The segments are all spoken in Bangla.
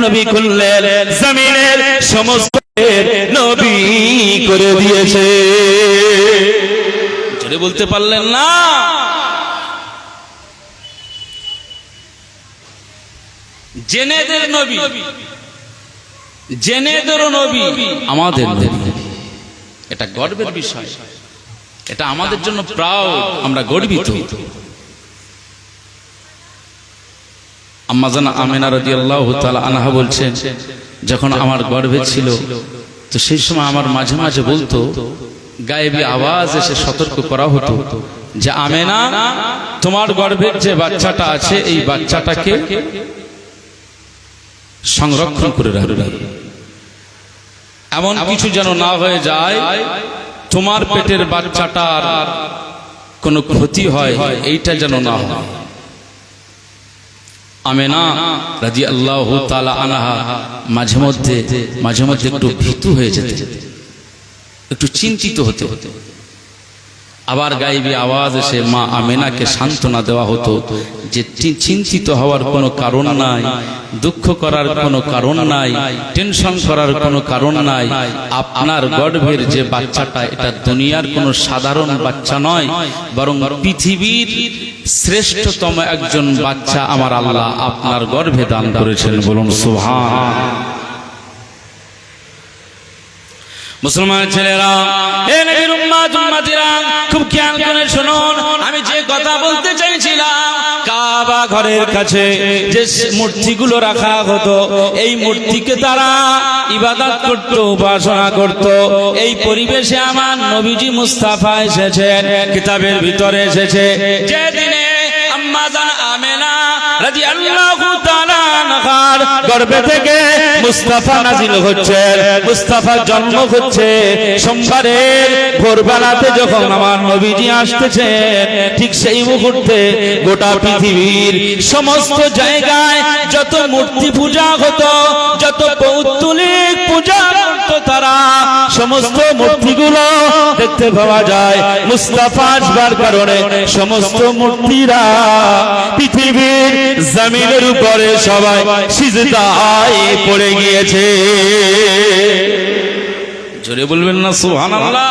নবী করলেন, জমিনের সমস্ত নবী করে দিয়েছে। জোরে বলতে পারলেন না? জেনেদের নবী, জেনেদেরও নবী, আমাদের নবী। এটা গর্বের বিষয়, এটা আমাদের জন্য প্রাউড, আমরা গর্বিত। আম্মা জান আমেনা রাদিয়াল্লাহু তাআলা আনহা বলছেন, যখন আমার গর্ভে ছিল তো সেই সময় আমার মাঝে মাঝে বলতো, গায়েবী আওয়াজ এসে সতর্ক করা হতো যে আমেনা, তোমার গর্ভের যে বাচ্চাটা আছে এই বাচ্চাটাকে সংরক্ষণ করে রাখবে, এমন কিছু যেন না হয়ে যায় তোমার পেটের বাচ্চাটার কোনো ক্ষতি হয়, এইটা যেন না হয়। আমেনা রাদিয়াল্লাহু তাআলা আনহা মাঝে মধ্যে একটু ভীতু হয়ে যেত, একটু চিন্তিত হতে হতে। আবার গায়েবী আওয়াজ এসে মা আমেনাকে সান্ত্বনা দেওয়া হতো যে চিন্তিত হওয়ার কোনো কারণ নাই, দুঃখ করার কোনো কারণ নাই, টেনশন করার কোনো কারণ নাই। আপনার গর্ভের যে বাচ্চাটা এটা দুনিয়ার কোনো সাধারণ বাচ্চা নয়, বরং পৃথিবীর শ্রেষ্ঠতম একজন বাচ্চা আমার আল্লাহ আপনার গর্ভে দান করেছেন। বলুন সুবহান। মুসলমান ছেলেরা, হে নবীর উম্মত উম্মতিরা, খুব খেয়াল করে শুনুন, আমি যে কথা বলতে চাইছিলাম, কাবা ঘরের কাছে যে মূর্তিগুলো রাখা হতো, এই মূর্তিকে তারা ইবাদত করত, উপাসনা করত। এই পরিবেশে আমার নবীজি মুস্তাফা এসেছেন, কিতাবের ভিতরে এসেছে, যে দিনে আম্মা জান আমেনা রাদিয়াল্লাহু তাআলা আনহার গর্ভে থেকে মুস্তাফা নাজিল হচ্ছে, মুস্তাফার জন্ম হচ্ছে, সোমবারের ভোরবেলাতে যখন আমার নবীজি আসতেছেন, ঠিক সেই মুহূর্তে গোটা পৃথিবীর সমস্ত জায়গায় যত মূর্তি পূজা হতো, যত পৌত্তলিক পূজা করত তারা, সমস্ত মূর্তিগুলো দেখতে পাওয়া যায় মুস্তাফা আসবার কারণে সমস্ত মূর্তিরা পৃথিবীর জমিনের উপরে সবাই সিজদায় পড়ে গিয়েছে। জোরে বলবেন না সুবহানাল্লাহ।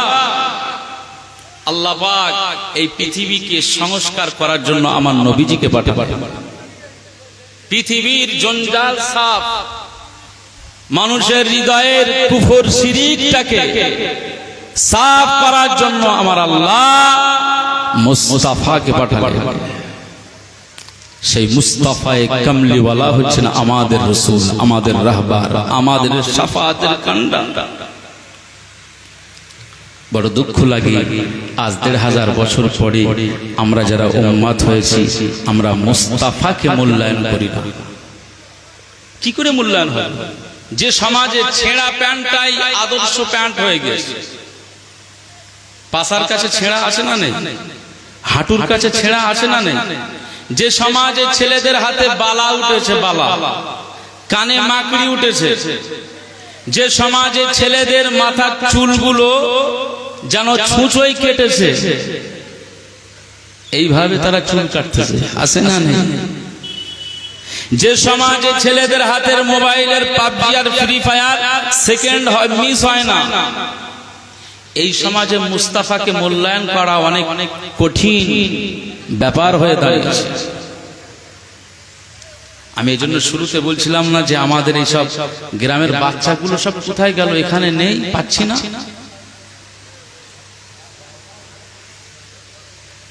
আল্লাহ পাক এই পৃথিবীকে সংস্কার করার জন্য আমার নবীজিকে পাঠালেন। পৃথিবীর জঞ্জাল সাফ, মানুষের হৃদয়ের কুফর শিরকটাকে সাফ করার জন্য আমার আল্লাহ মুস্তাফাকে পাঠালেন। সেই মুস্তাফায়ে কামলিওয়ালা হচ্ছেন আমাদের রাসূল, আমাদের রাহবার, আমাদের শাফাআতের কান্ডার। বড় দুঃখ লাগে, আজ ১৫০০ বছর পরে আমরা যারা উম্মত হয়েছি, আমরা মুস্তাফাকে মূল্যায়ন করি না। কি করে মূল্যায়ন হয়? যে সমাজে ছেঁড়া প্যান্টটাই আদর্শ প্যান্ট হয়ে গেছে। পাছার কাছে ছেঁড়া আছে না নেই? হাঁটুর কাছে ছেঁড়া আছে না নেই? যে সমাজে ছেলেদের হাতে বালা উঠেছে, বালা, কানে মাকড়ি উঠেছে, যে সমাজে ছেলেদের মাথার চুলগুলো যেন ছুঁচোই কেটেছে, এইভাবে তারা চুল কাটতেছে, আছে না নেই? যে সমাজে ছেলেদের হাতের মোবাইলের পাবজি আর ফ্রি ফায়ার সেকেন্ড হয়, মিস হয় না, এই সমাজে মুস্তাফাকে মূল্যায়ন করা অনেক কঠিন ব্যাপার হয়ে দাঁড়িয়েছে। আমি এই জন্য শুরুতে বলছিলাম না যে আমাদের এইসব গ্রামের বাচ্চাগুলো সব কোথায় গেল, এখানে নেই, পাচ্ছি না।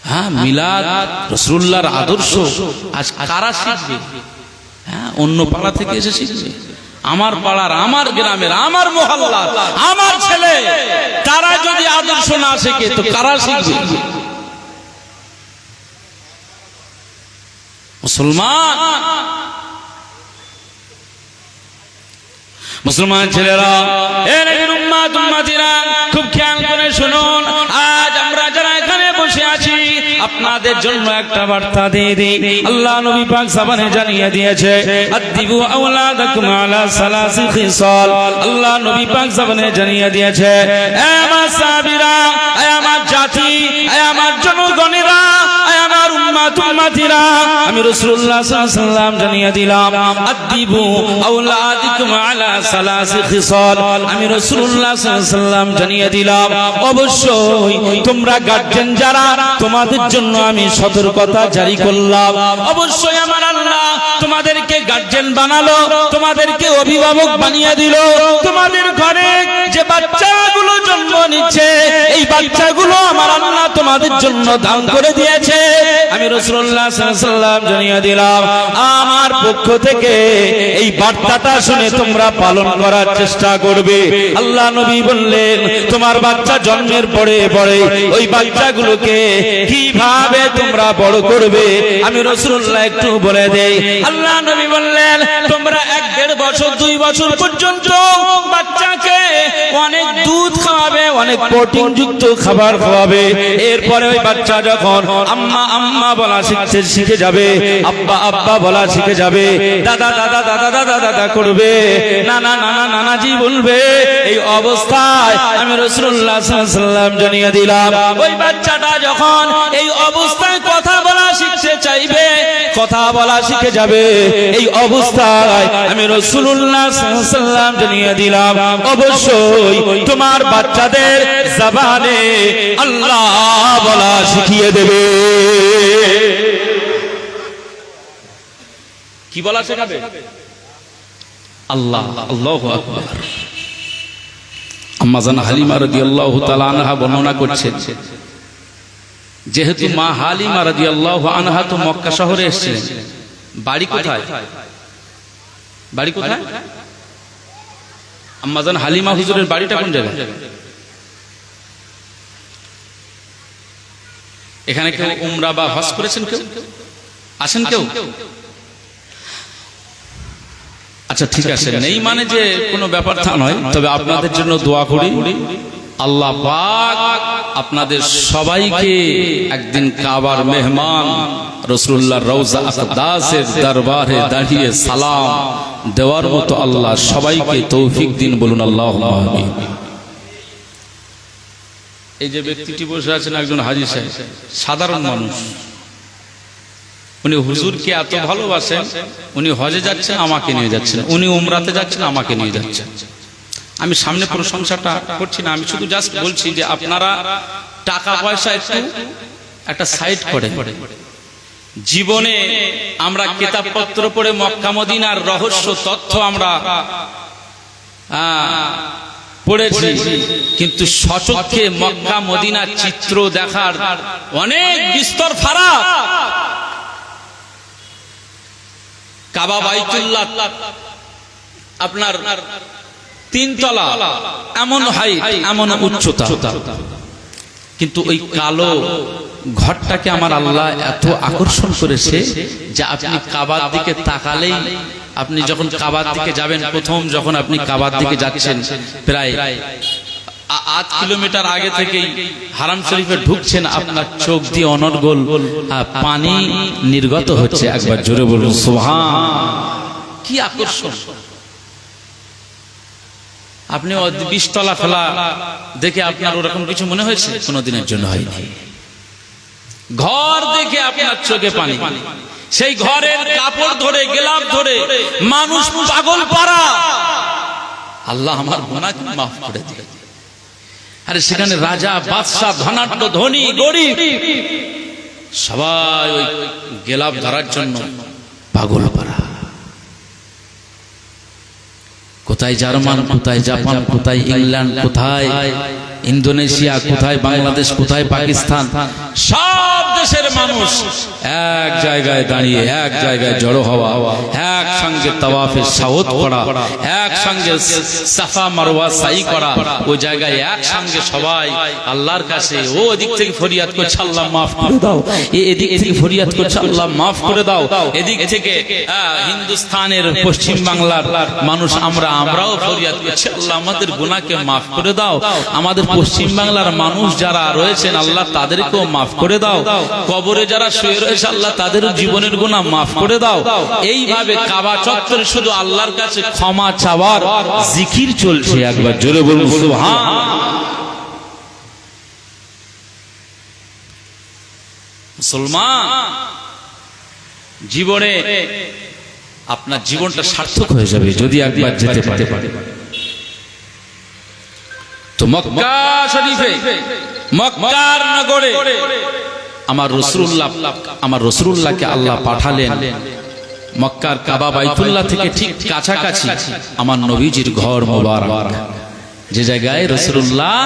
হ্যাঁ, মিলাদ, রাসূলুল্লাহর আদর্শ আজ কারা শিখবে? হ্যাঁ, অন্য পাড়া থেকে এসে শিখবে। আমার পাড়ার, আমার গ্রামের, আমার মহল্লার, আমার ছেলে, তারা যদি আদর্শ না শেখে তো কারা শিখবে? মুসলমান ছেলেরা, এ নবীর উম্মত উম্মতিরা, খুব খেয়াল করে শুনুন, আজ আমরা যারা এখানে বসে আছি, আপনার আপনাদের জন্য একটা বার্তা দিয়ে দিই। আল্লাহ নবী পাক সাবানে জানিয়ে দিয়েছে, আদিবু আওলাদাকুম আলা সালাসি খিসাল। আল্লাহ নবী পাক সাবানে জানিয়ে দিয়েছে, এ আমার সাহাবীরা, এ আমার জাতি, এ আমার জনগণেরা, এ আমার উম্মতিরা, আমি রাসূলুল্লাহ সাল্লাল্লাহু আলাইহি ওয়াসাল্লাম জানিয়ে দিলাম, আদিবু আওলাদাকুম আলা সালাসি খিসাল। আমি রাসূলুল্লাহ সাল্লাল্লাহু আলাইহি ওয়াসাল্লাম জানিয়ে দিলাম, অবশ্যই তোমরা গার্জিয়ান যারা, তোমাদের জন্য আমি সতর্কতা জারি করলাম। অবশ্যই আমার আল্লাহ তোমাদেরকে গার্জিয়ান বানালো, তোমাদেরকে অভিভাবক বানিয়ে দিল। তোমাদের ঘরে যে বাচ্চাগুলো জন্ম নিচ্ছে, এই বাচ্চাগুলো আমার আল্লাহ তোমাদের জন্য দান করে দিয়েছে। আমি রাসূলুল্লাহ সাল্লাল্লাহু আলাইহি ওয়াসাল্লাম জানিয়ে দিলাম, আমার পক্ষ থেকে এই বার্তাটা শুনে তোমরা পালন করার চেষ্টা করবে। আল্লাহ নবী বললেন, তোমার বাচ্চা জন্মের পরে পরে ওই বাচ্চাগুলোকে কিভাবে তোমরা বড় করবে আমি রাসূলুল্লাহ একটু বলে দেই। আল্লাহ নবী বললেন, তোমরা 1-1.5 বছর 2 বছর পর্যন্ত বাচ্চাকে অনেক দুধ খাওয়াবে, অনেক প্রোটিন যুক্ত খাবার খাওয়াবে। এরপরে ওই বাচ্চা যখন আম্মা আম্মা বলা শিখে যাবে, আব্বা আব্বা বলা শিখে যাবে, দাদা দাদা দাদা দাদা দাদা করবে, নানা নানা নানাজি বলবে, এই অবস্থায় আমি রাসূলুল্লাহ সাল্লাল্লাহু আলাইহি ওয়াসাল্লাম জানিয়ে দিলাম, ওই বাচ্চাটা যখন এই অবস্থায় কথা বলা শিখতে চাইবে, কথা বলা শিখে যাবে, এই অবস্থায় আমি রাসূলুল্লাহ সাল্লাল্লাহু আলাইহি ওয়াসাল্লাম জানিয়ে দিলাম, অবশ্যই তোমার বাচ্চাদের জবানে আল্লাহ বলা শিখিয়ে দেবে। কি বলা শেখাবে? আল্লাহ। আল্লাহু আকবার। আম্মা জান হালিমা রাদিয়াল্লাহু তাআলা আনহা বর্ণনা করছেন, যেহেতু মা হালিমা রাদিয়াল্লাহু আনহা তো মক্কা শহরে এসেছিলেন, বাড়ি কোথায়? বাড়ি কোথায়? আম্মা জান হালিমা হুজুরের বাড়িটা কোন জায়গায়? এখানে কেউ উমরা বা হজ করেছেন? কেউ আসেন? কেউ? আচ্ছা ঠিক আছে, নেই মানে যে কোনো ব্যাপার তা নয়, তবে আপনাদের জন্য দোয়া করি, আল্লাহ পাক আপনাদের সবাইকে একদিন কাবার মেহমান রাসূলুল্লাহর রওজা আকদাসের দরবারে দাঁড়িয়ে সালাম দেওয়ার মতো আল্লাহ সবাইকে তৌফিক দিন, বলুন আল্লাহুম্মা আমিন। এই যে ব্যক্তিটি বসে আছেন একজন হাজী সাহেব, সাধারণ মানুষ, উনি হুজুরকে এত ভালোবাসেন, উনি হজে যাচ্ছেন আমাকে নিয়ে যাচ্ছেন, উনি উমরাতে যাচ্ছেন আমাকে নিয়ে যাচ্ছেন। আমি সামনে প্রশংসাটা করছি না, আমি শুধু জাস্ট বলছি যে আপনারা টাকা পয়সা একটু একটা সাইড করে, জীবনে আমরা কিতাবপত্র পড়ে মক্কা মদিনার রহস্য তথ্য আমরা পড়েছি, কিন্তু সচক্ষে মক্কা মদিনার চিত্র দেখার অনেক বিস্তর ফারাক। কাবা বাইতুল্লাহ আপনার 3 তলা, এমন হাইট, এমন উচ্চতা, কিন্তু ওই কালো ঘরটাকে আমার আল্লাহ এত আকর্ষণ করেছে যে আপনি কাবার দিকে তাকালেই, আপনি যখন কাবার দিকে যাবেন, প্রথম যখন আপনি কাবার দিকে যাচ্ছেন, প্রায় 8 কিলোমিটার আগে থেকেই হারাম শরীফে ঢুকছেন, আপনার চোখ দিয়ে অনর্গল পানি নির্গত হচ্ছে। একবার জোরে বলুন সুবহান। কি আকর্ষণ! আপনি 20 তলা ফেলা দেখে আপনার ওরকম কিছু মনে হয়েছে? কোনোদিনের জন্য হয়নি। ঘর দেখে আপনার চোখে পানি, সেই ঘরের কাপড় ধরে, গেলাপ ধরে মানুষ পাগল পারা, আল্লাহ আমার গুনাহকে মাফ করে দিন। আরে সেখানে রাজা, বাদশা, ধনাঢ্য, ধনী, গরিব সবাই ওই গেলাপ ধরার জন্য পাগল পারা। কোথায় জার্মান, কোথায় জাপান, কোথায় ইংল্যান্ড, কোথায় ইন্দোনেশিয়া, কোথায় বাংলাদেশ, কোথায় পাকিস্তান, সব দেশের মানুষ এক জায়গায় দাঁড়িয়ে, এক জায়গায় জড়ো হওয়া, একসঙ্গে তাওয়াফে সাউদ করা, একসঙ্গে সাফা মারওয়া সাই করা, ওই জায়গায় একসঙ্গে সবাই আল্লাহর কাছে, ও এদিক থেকে ফরিয়াদ করছে আল্লাহ মাফ করে দাও, এদিক থেকে ফরিয়াদ করছে আল্লাহ মাফ করে দাও, এদিক থেকে হিন্দুস্তানের পশ্চিম বাংলার মানুষ আমরাও ফরিয়াদ করছি আল্লাহ আমাদের গুনাহকে মাফ করে দাও, আমাদের পশ্চিম বাংলার মানুষ যারা রয়েছেন আল্লাহ তাদেরকেও মাফ করে দাও, কবরে যারা শুয়ে রয়েছে আল্লাহ তাদের জীবনের গুনাহ মাফ করে দাও। এইভাবে কাবা চত্বরে শুধু আল্লাহর কাছে ক্ষমা চাওয়ার জিকির চলছে। একবার জোরে বলুন সুবহানাল্লাহ। মুসলমান জীবনে আপনার জীবনটা সার্থক হয়ে যাবে যদি একবার যেতে পারে। তো মক্কা শরীফে, মক্কার নগরে আমার রাসূলুল্লাহকে আল্লাহ পাঠালেন মক্কার কাবা বাইতুল্লাহ থেকে ঠিক কাছাকাছি আমার নবীজির ঘর মোবারক, যে জায়গায় রাসূলুল্লাহ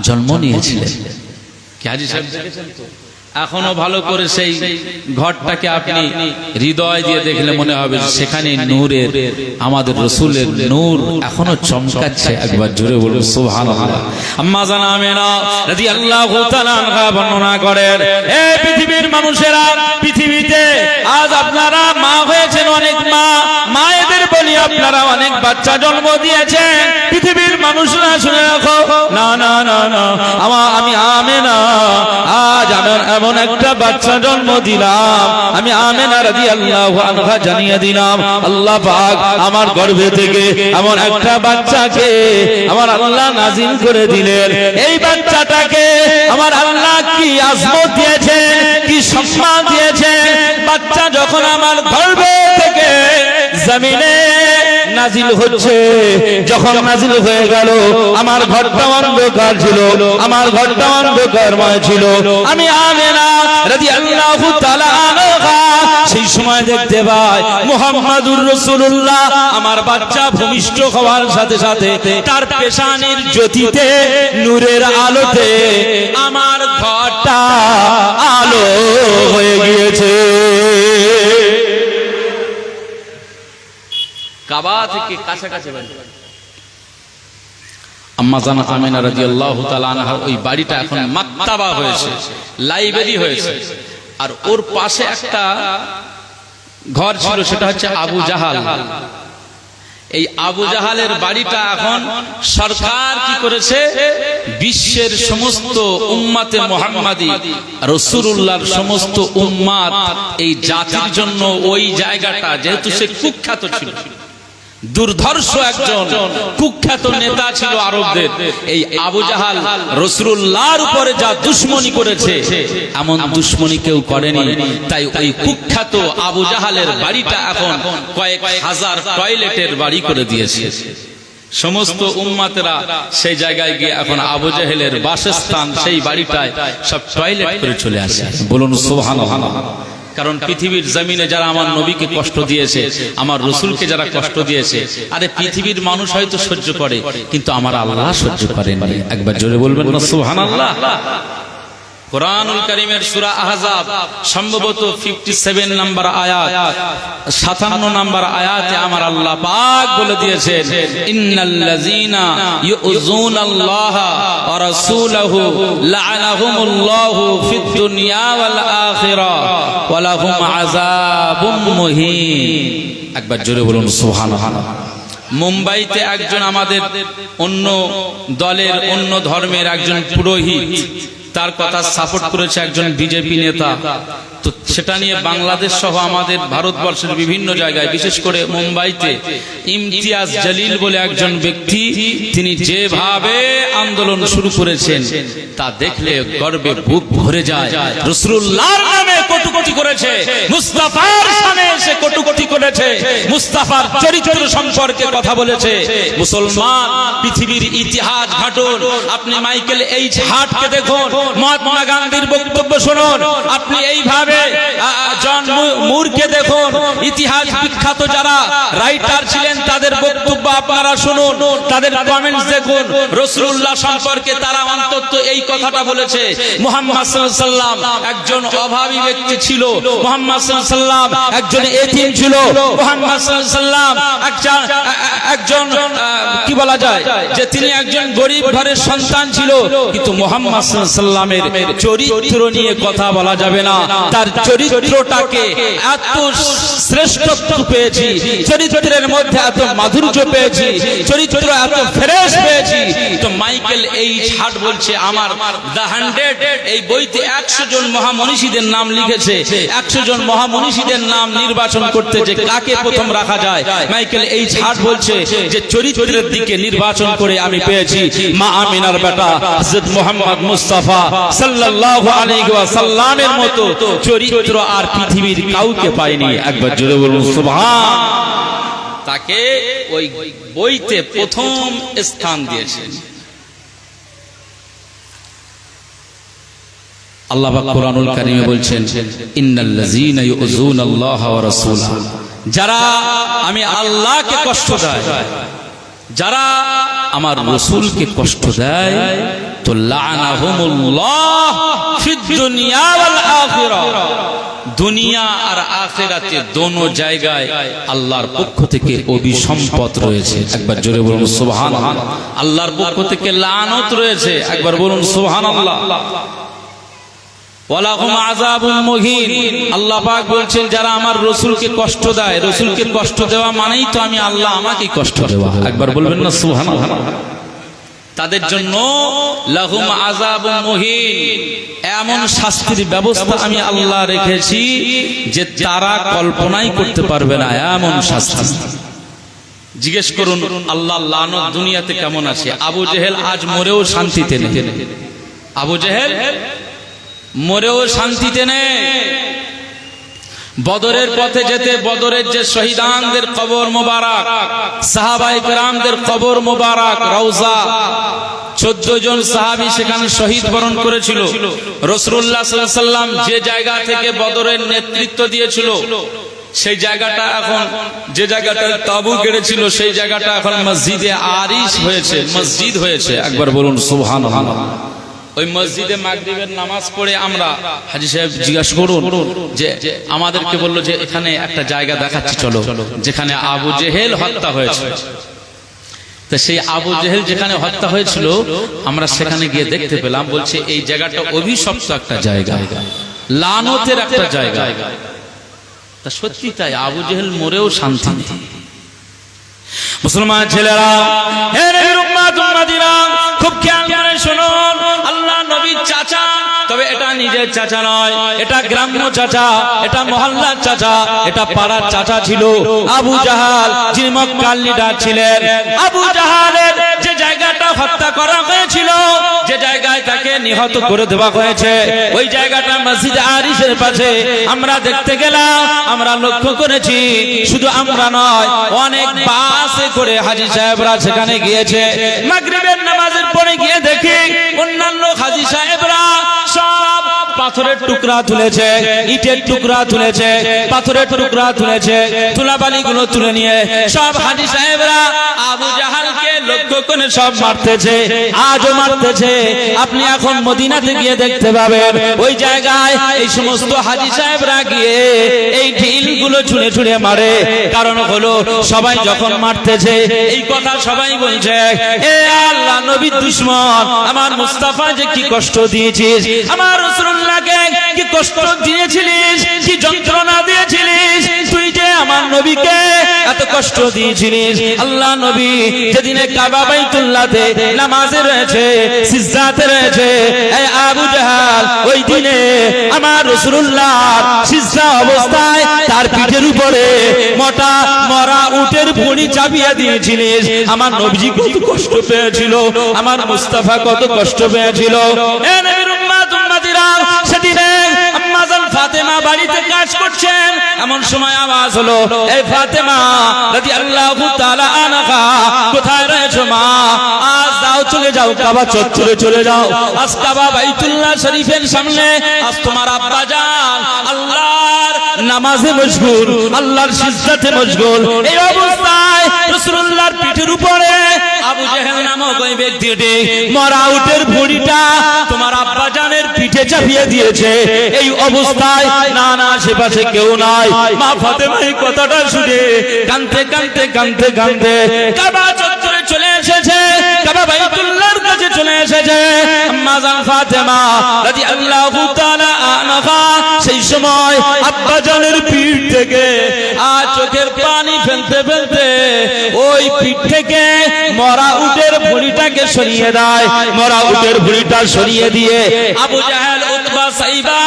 জন্ম নিয়েছিলেন। কি হাজী সাহেব দেখেছেন তো? এখনো ভালো করে সেই ঘরটাকে আপনি হৃদয় দিয়ে দেখলে মনে হবে সেখানে নূরের, আমাদের রাসূলের নূর এখনো চমকাচ্ছে। একবার জোরে বলুন সুবহানাল্লাহ। আম্মা জান আমেনা রাদিয়াল্লাহু তাআলা আনহা বর্ণনা করেন, এই পৃথিবীর মানুষেরা, পৃথিবীতে আজ আপনারা মা হয়েছেন, অনেক মা, মায়েদের বলি আপনারা অনেক বাচ্চা জন্ম দিয়েছেন। পৃথিবীর মানুষরা শুনে রাখো, না না না না, আমি আমেনা আজ এমন একটা বাচ্চা জন্ম দিলাম, আমি আমেনা রাদিয়াল্লাহু আনহা জানিয়ে দিলাম আল্লাহ পাক আমার গর্ভে থেকে এমন একটা বাচ্চাকে আমার আল্লাহ নাজিল করে দিলেন। এই বাচ্চাটাকে আমার আল্লাহ কি আজমত দিয়েছেন, কি সম্মান দিয়েছেন। বাচ্চা যখন আমার গর্ভে থেকে জমিনে নাজিল হচ্ছে, যখন নাজিল হয়ে গেল আমার ঘরটা অন্ধকার ছিল, আমার ঘরটা অন্ধকারময় ছিল। আমি আমেনা রাদিয়াল্লাহু তাআলা আনহা সেই সময় দেখতে পাই মুহাম্মাদুর রাসূলুল্লাহ আমার বাচ্চা ভূমিষ্ঠ হওয়ার সাথে সাথে তার পেশানির জ্যোতিতে, নূরের আলোতে আমার ঘরটা আলো হয়ে গিয়েছে। কাবা থেকে কাছাকাছি বাড়ি। আম্মা জান আমেনা রাদিয়াল্লাহু তাআলা আনহার ওই বাড়িটা এখন মাকতাবা হয়েছে, লাইব্রেরি হয়েছে। আর ওর পাশে একটা ঘর ছিল, সেটা হচ্ছে আবু জাহাল। এই আবু জাহালের বাড়িটা এখন সরকার কি করেছে, বিশ্বের সমস্ত উম্মাতে মুহাম্মাদি রাসূলুল্লাহর সমস্ত উম্মাত এই জাতির জন্য ওই জায়গাটা, যেহেতু সে কুখ্যাত ছিল, দুর্ধর্ষ একজন কুখ্যাত নেতা ছিল আরবদের, এই আবু জাহাল রাসূলুল্লাহর উপরে যা দুশমনি করেছে এমন দুশমনি কেউ করেনি। তাই ওই কুখ্যাত আবু জাহালের বাড়িটা এখন কয়েক হাজার টয়লেটের বাড়ি করে দিয়েছে। সমস্ত উম্মাতেরা সেই জায়গায় গিয়ে এখন আবু জাহেলের বাসস্থান, সেই বাড়িটায় সব টয়লেট করে চলে আসে। বলুন সুবহানাল্লাহ। কারণ পৃথিবীর জমিনে যারা আমার নবীকে কষ্ট দিয়েছে, আমার রাসূলকে যারা কষ্ট দিয়েছে, আরে পৃথিবীর মানুষ হয়তো সহ্য করে, কিন্তু আমার আল্লাহ সহ্য করেননি। একবার জোরে বলবেন না সুবহানাল্লাহ। কুরআনুল কারীমের সূরা আহজাব সম্ভবত 57 নম্বর আয়াত, 57 নম্বর আয়াতে আমার আল্লাহ পাক বলে দিয়েছেন, ইন্নাল্লাযীনা ইউযুনাল্লাহা ওয়া রাসূলাহু লা'আনাহুমুল্লাহু ফিদ দুনিয়া ওয়াল আখিরাহ ওয়া লাহুম আযাবুম মুহিন। একবার জোরে বলুন সুবহানাল্লাহ। মুম্বাইতে একজন আমাদের অন্য দলের, অন্য ধর্মের একজন পুরোহিত, তার কথা সাপোর্ট করেছে একজন বিজেপি নেতা। তো সেটা নিয়ে বাংলাদেশ সহ আমাদের ভারতবর্ষের বিভিন্ন জায়গায়, বিশেষ করে মুম্বাইতে ইমতিয়াজ জলিল বলে একজন ব্যক্তি, তিনি যেভাবে আন্দোলন শুরু করেছেন তা দেখলে গর্বে বুক ভরে যায়। রাসূলুল্লাহর নামে কটূক্তি করেছে, মুস্তাফার শানে সে কটূক্তি করেছে, মুস্তাফার চরিত্র সম্পর্কে কথা বলেছে। মুসলমান, পৃথিবীর ইতিহাস ঘাটুন, আপনি মাইকেল এইচ হার্টকে দেখুন, মহাত্মা গান্ধীর বক্তব্য শুনুন, আপনি এইভাবে জন মুরকে দেখুন, ইতিহাস বিখ্যাত যারা রাইটার ছিলেন তাদের বক্তব্য আপনারা শুনুন, তাদের কমেন্টস দেখুন। রাসূলুল্লাহ সম্পর্কে তারা অন্তত এই কথাটা বলেছে, মুহাম্মদ সাল্লাল্লাহু আলাইহি ওয়াসাল্লাম একজন অভাবী ব্যক্তি ছিল, মুহাম্মদ সাল্লাল্লাহু আলাইহি ওয়াসাল্লাম একজন এতিম ছিল, মুহাম্মদ সাল্লাল্লাহু আলাইহি ওয়াসাল্লাম একজন কি বলা বলা যায় যে তিনি একজন গরিব ঘরের সন্তান ছিল, কিন্তু মুহাম্মদ সাল্লাল্লাহু আলাইহি ওয়াসাল্লামের চরিত্র নিয়ে কথা বলা যাবে না। তার চরিত্রটাকে এত শ্রেষ্ঠত্ব পেয়েছি, চরিত্রের মধ্যে এত মাধুর্য পেয়েছি, চরিত্র এত ফ্রেশ পেয়েছি। তো মাইকেল এইচ হার্ট বলছে আমার দ্য 100 এই বইতে 100 জন মহামনীষীদের নাম লিখেছে। 100 জন মহামনীষীদের নাম নির্বাচন করতে যে কাকে প্রথম রাখা যায়, মাইকেল এইচ হার্ট বলছে যে চরিত্রের দিকে নির্বাচন করে আমি পেয়েছি মা আমিনার বেটা হযরত মুহাম্মদ মুস্তাফা সাল্লাল্লাহু আলাইহি ওয়াসাল্লামের মতো চরিত্র আর পৃথিবীর কাউকে পায়নি। একবার জোরে বলুন সুবহান। তাকে ওই বইতে প্রথম স্থান দিয়েছেন। আল্লাহ পাক কোরআনুল কারীমে বলছেন ইন্নাল্লাযীনা ইউযুনাল্লাহা ওয়া রাসূলাহু, যারা আমি আল্লাহকে কষ্ট দেয়, যারা আমার রাসূলকে কষ্ট দেয়, তো লাআনাহুমুল্লাহ ফিদ দুনিয়া ওয়াল আখিরাহ, দুনিয়া আর আখিরাতে দোনো জায়গায় আল্লাহর পক্ষ থেকে অভিসম্পদ রয়েছে। একবার জোরে বলুন সুবহানাল্লাহ। আল্লাহর পক্ষ থেকে লানত রয়েছে। একবার বলুন সুবহানাল্লাহ। ওয়ালাহুম আযাবুম মুহিন, আল্লাহ পাক বলছেন যারা আমার রাসূলকে কষ্ট দেয়, রাসূলকে কষ্ট দেওয়া মানেই তো আমি আল্লাহ আমাকে কষ্ট দেওয়া। একবার বলবেন না সুবহানাল্লাহ। তাদের জন্য লাহুম আযাবুম মুহিন, এমন শাস্তির ব্যবস্থা আমি আল্লাহ রেখেছি যে তারা কল্পনাই করতে পারবে না এমন শাস্তি। জিজ্ঞেস করুন আল্লাহর লানত দুনিয়াতে কেমন আছে? আবু জেহেল আজ মরেও শান্তিতে নেই। আবু জেহেল মরেও শান্তিতে নেই। বদরের পথে যেতে বদরের যে শহীদানদের কবর মোবারক, সাহাবায়ে কেরামদের কবর মোবারক, রওজা, 14 জন সাহাবী সেখানে শহীদ বরণ করেছিল। রাসূলুল্লাহ সাল্লাল্লাহু আলাইহি ওয়াসাল্লাম যে জায়গা থেকে বদরের নেতৃত্ব দিয়েছিল, সেই জায়গাটা এখন, যে জায়গাটায় তাবু গেড়েছিল, সেই জায়গাটা এখন মসজিদে আরিশ হয়েছে, মসজিদ হয়েছে। একবার বলুন সুবহানাল্লাহ। ওই মসজিদে মাগরিবের নামাজ পড়ে আমরা, হাজী সাহেব জিজ্ঞাসা করুন যে আমাদেরকে বললো যে এখানে একটা জায়গা দেখাচ্ছি চলো, যেখানে আবু জেহেল হত্যা হয়েছে। তো সেই আবু জেহেল যেখানে হত্যা হয়েছিল আমরা সেখানে গিয়ে দেখতে পেলাম, বলছে এই জায়গাটা অভিশপ্ত একটা জায়গা, লানতের একটা জায়গা। তা সত্যি তাই, আবু জেহেল মরেও শান্তি। মুসলমান ছেলেরা, হে নবীর উম্মত উম্মতিরা, খুব খেয়াল করে শুনুন, আল্লাহ নবীর চাচা, তবে এটা নিজের চাচা নয়, এটা গ্রাম্য চাচা, এটা মহল্লার চাচা, এটা পাড়ার চাচা ছিল আবু জাহাল, যিনি মক্কার লিডার ছিলেন। আবু জাহালের যে জায়গাটা হত্যা করা হয়েছিল, যে জায়গায় তাকে নিহত করে দেওয়া হয়েছে, ওই জায়গাটা মসজিদ আরিশের পাশে। আমরা দেখতে গেলাম, আমরা লক্ষ্য করেছি, শুধু আমরা নয়, অনেক বাসে করে হাজী সাহেবরা সেখানে গিয়েছে। মাগরিবের নামাজের পরে গিয়ে দেখি অন্যান্য হাজী সাহেবরা সব পাথরের টুকরা তুলেছে, ইটের টুকরা তুলেছে, পাথরের টুকরা তুলেছে, তুলাবালিগুলো তুলে নিয়ে সব হাজী সাহেবরা আবু জাহালকে লক্ষ্য করে সব মারতেছে, আজও মারতেছে। আপনি এখন মদিনাতে গিয়ে দেখতে পাবেন, ওই জায়গায় এই সমস্ত হাজী সাহেবরা গিয়ে এই ঢিলগুলো ছুঁড়ে ছুঁড়ে মারে। কারণ হলো সবাই যখন মারতেছে এই কথা সবাই বলছে, এ আল্লাহ নবীর দুশমন, আমার মুস্তাফা যে কি কষ্ট দিয়েছিস, আমার রাসূলুল্লাহকে কি কষ্ট দিয়েছিলিস, কি যন্ত্রণা দিয়েছিলিস, তুই যে আমার নবীকে এত কষ্ট দিয়েছিলিস। আল্লাহ নবী যেদিনে কাবা বাইতুল্লাহতে নামাজে রয়েছে, সিজদাতে রয়েছে, এই আবু জাহাল ওই দিনে আমার রাসূলুল্লাহ সিজদা অবস্থায় তার পিঠের উপরে মোটা মরা উটের ভুঁড়ি চাপিয়ে দিয়েছিলিস। আমার নবীজি কত কষ্ট পেয়েছিল, আমার মুস্তাফা কত কষ্ট পেয়েছিল। এ নবীর উম্মত উম্মতিরা, সেদিনে আম্মা জান ফাতেমা বাড়িতে কাজ করছেন, এমন সময় আওয়াজ হলো, এই ফাতেমা রাদিয়াল্লাহু তাআলা আনহা, কোথায় রয়েছো মা? আজ যাও, চলে যাও কাবা চত্বরে চলে যাও, আজ কাবা বাইতুল্লাহ শরীফের সামনে আজ তোমার আব্বা জান আল্লাহর নামাজে মশগুল, আল্লাহর সিজদাতে মশগুল। এই অবস্থায় রাসূলুল্লাহর পিঠের উপরে আবু জেহেল নামক ওই ব্যক্তিটি মরা উটের ভুঁড়িটা তোমার আব্বা জানের পিঠে চাপিয়ে দিয়েছে। এই অবস্থায় না না আশেপাশে কেউ নাই, মা ফাতেমা এই কথাটা শুনে কাঁদতে কাঁদতে কাঁদতে কাঁদতে কাবা চত্বরে চলে এসেছে। কাবা বাইতুল্লাহর কাছে চলে এসেছে আম্মা জান ফাতেমা রাদিয়াল্লাহু তাআলা আনহা সেই সময় আব্বা জানের পিঠ থেকে চোখের পানি ফেলতে ফেলতে ওই পিঠ থেকে মরা উটের ভুঁড়িটাকে সরিয়ে দেয়। মরা উটের ভুঁড়িটা সরিয়ে দিয়ে আবু জাহেল উতবা সাইবা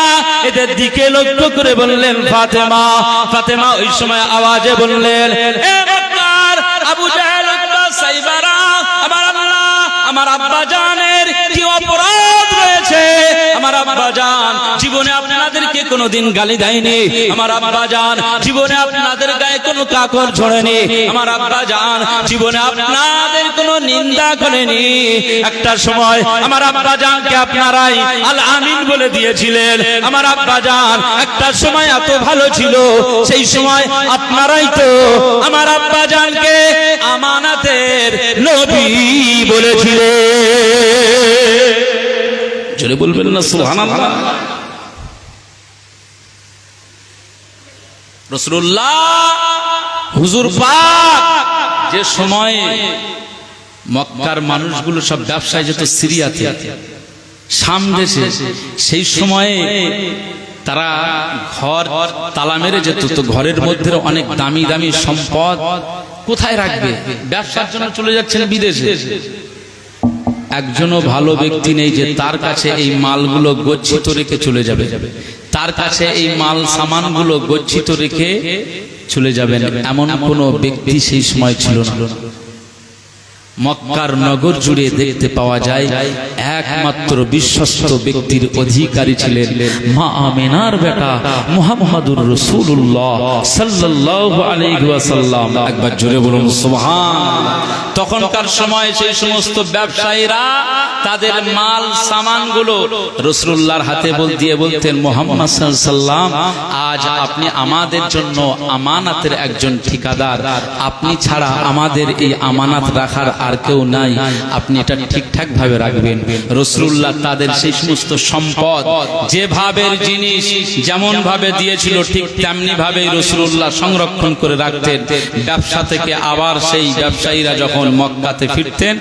এদের দিকে লক্ষ্য করে বললেন ফাতেমা। ফাতেমা ওই সময় আওয়াজে বললেন, এ মক্কার আবু জাহেল উতবা সাইবারা, আমার আল্লাহ আমার আব্বা জানের কি অপরাধ রয়েছে? আমার আব্বা জান জীবনে আপনাদেরকে কোনোদিন গালি দেয়নি, আমার আব্বা জান জীবনে আপনাদের গায়ে কোনো কাকর ঝরেনি, আমার আব্বা জান জীবনে আপনাদের কোনো নিন্দা করেনি। একটা সময় আমার আব্বা জানকে আপনারাই আল আমিন বলে দিয়েছিলেন। আমার আব্বা জান একটা সময় এত ভালো ছিল, সেই সময় আপনারাই তো আমার আব্বা জানকে আমানাতের নবী বলেছিলেন। জোরে বলবেন না সুবহানাল্লাহ। রাসূলুল্লাহ হুজুর পাক যে সময় মক্কার মানুষগুলো সব ব্যবসায় যেত সিরিয়াতে, শাম দেশে, সেই সময়ে তারা ঘর তালা মেরে যেত। তো ঘরের মধ্যে অনেক দামি দামি সম্পদ কোথায় রাখবে? ব্যবসার জন্য চলে যাচ্ছেন বিদেশে। একজনও ভালো ব্যক্তি নেই যে তার কাছে এই মালগুলো গচ্ছিত রেখে চলে যাবে, তার কাছে এই মাল সামানগুলো গচ্ছিত রেখে চলে যাবেন, এমন কোন ব্যক্তি সেই সময় ছিল না। মক্কার নগর জুড়ে দেখতে পাওয়া যায় একমাত্র বিশ্বস্ত ব্যক্তির অধিকারী ছিলেন মা আমিনার বেটা মুহাম্মদুর রাসূলুল্লাহ সাল্লাল্লাহু আলাইহি ওয়াসাল্লাম। একবার জোরে বলুন সুবহানাল্লাহ। তখনকার সময় সেই সমস্ত ব্যবসায়ীরা তাদের মাল সামানগুলো রাসূলুল্লাহর হাতে দিয়ে বলতেন, মুহাম্মদ সাল্লাল্লাহু আলাইহি ওয়াসাল্লাম আজ আপনি আমাদের জন্য আমানাতের একজন ঠিকাদার, আপনি ছাড়া আমাদের এই আমানাত রাখার আর কেউ নাই, আপনি এটা ঠিকঠাক ভাবে রাখবেন। রাসূলুল্লাহ তাদের সেই সমস্ত সম্পদ যেভাবে জিনিস যেমন ভাবে দিয়েছিল ঠিক তেমনি ভাবে রাসূলুল্লাহ সংরক্ষণ করে রাখতেন। ব্যবসা থেকে আবার সেই ব্যবসায়ীরা যখন মক্কাতে ফিরতেন,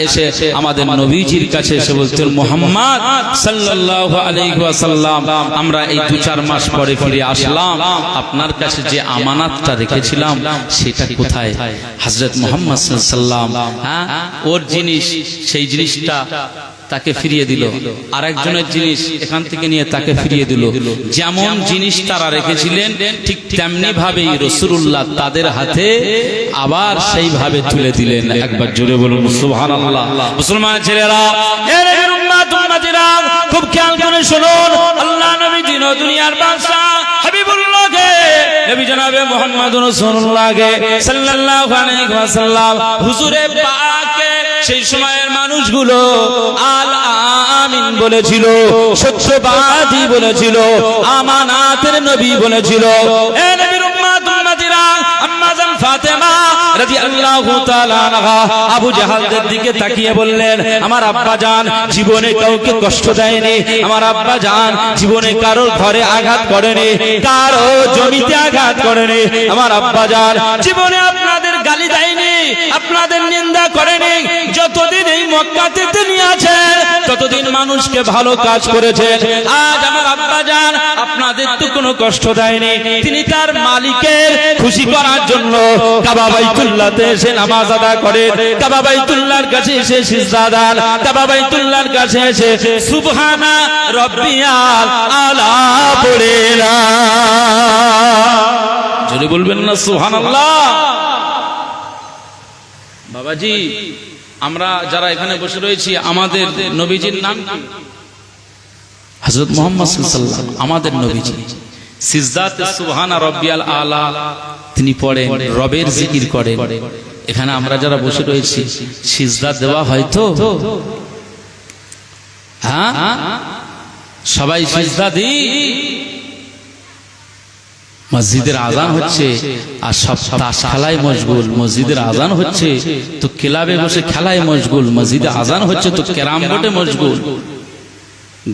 এসে আমাদের নবীজির কাছে এসে বলতেন, মুহাম্মদ সাল্লাল্লাহু আলাইহি ওয়াসাল্লাম আমরা এই 2-4 মাস পরে ফিরে আসলাম, আপনার কাছে যে আমানাতটা রেখেছিলাম সেটা কোথায়? হযরত মুহাম্মদ সাল্লাল্লাহু আলাইহি ওয়াসাল্লাম ওর জিনিস, সেই জিনিসটা তাকে ফিরিয়ে দিল, আরেকজনের জিনিস এখান থেকে নিয়ে তাকে ফিরিয়ে দিল। যেমন জিনিস তারা রেখেছিলেন ঠিক তেমনি ভাবেই রাসূলুল্লাহ তাদের হাতে আবার সেইভাবে তুলে দিলেন। একবার জোরে বলুন সুবহানাল্লাহ। মুসলমান ছেলেরা, এ নবীর উম্মত উম্মতিরা, খুব খেয়াল করে শুনুন, আল্লাহ নবী দিন ও দুনিয়ার বাদশা হাবিবুল্লাহকে, নবী জনাবে মুহাম্মদুর রাসূলুল্লাহকে সাল্লাল্লাহু আলাইহি ওয়াসাল্লাম হুজুরে পাককে সেই সময়ের মানুষগুলো আল আমিন বলেছিল, সত্যবাদী বলেছিল, আমানাতের নবী বলেছিল। এ নবীর উম্মত উম্মতিরা, আম্মা জান ফাতেমা রাদিয়াল্লাহু তাআলা আনহা আবু জাহালদের দিকে তাকিয়ে বললেন, আমার আব্বা জান জীবনে কাউকে কষ্ট দেয়নি, আমার আব্বা জান জীবনে কারোর ঘরে আঘাত করেনি, কারো জমিতে আঘাত করেনি, আমার আব্বা জান জীবনে আপনাদের গালি দেয়নি, আপনাদের নিন্দা করেনি। যতদিন এই মক্কাতে তিনি আছেন ততদিন মানুষকে ভালো কাজ করেছেন। আজ আমার আব্বা জান আপনাদের তো কোনো কষ্ট দেয়নি, তিনি তার মালিকের খুশি করার জন্য কাবা বাইতুল্লাহতে এসে নামাজ আদায় করেন, কাবা বাইতুল্লাহর কাছে এসে সিজদা দেন, কাবা বাইতুল্লাহর কাছে এসে সুবহানা রাব্বিয়াল আলা পড়েন। জোরে বলবেন না সুবহানাল্লাহ। বাবাজি, আমরা যারা এখানে বসে রয়েছি, আমাদের নবীজির নাম কি? হযরত মুহাম্মদ সাল্লাল্লাহু আলাইহি ওয়াসাল্লাম আমাদের নবীজি। সিজদাতে সুবহানা রাব্বিয়াল আলা তিনি পড়েন, রবের জিকির করেন। এখানে আমরা যারা বসে রয়েছি সিজদা দেওয়া হয়তো, হ্যাঁ সবাই সিজদা দিই। মসজিদের আজান হচ্ছে আর সব তাস খেলায় মশগুল, মসজিদের আজান হচ্ছে তো ক্লাবে বসে খেলায় মশগুল, মসজিদে আজান হচ্ছে তো ক্যারাম বোর্ডে মশগুল,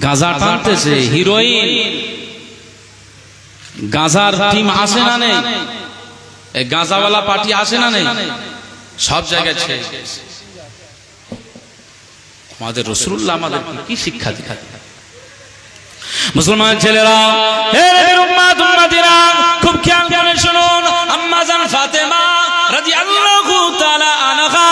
গাঁজা টানতেছে, হিরোইন, গাঁজার টিম আসে না নেই, গাঁজাওয়ালা পার্টি আসে না নেই, সব জায়গায় আমাদের রাসূলুল্লাহ আমাদেরকে কি শিক্ষা দিলেন? মুসলমান ছেলেরা, হে নবীর উম্মত উম্মতিরা, খুব খেয়াল করে শুনুন। আম্মা জান ফাতেমা রাদিয়াল্লাহু তাআলা আনহা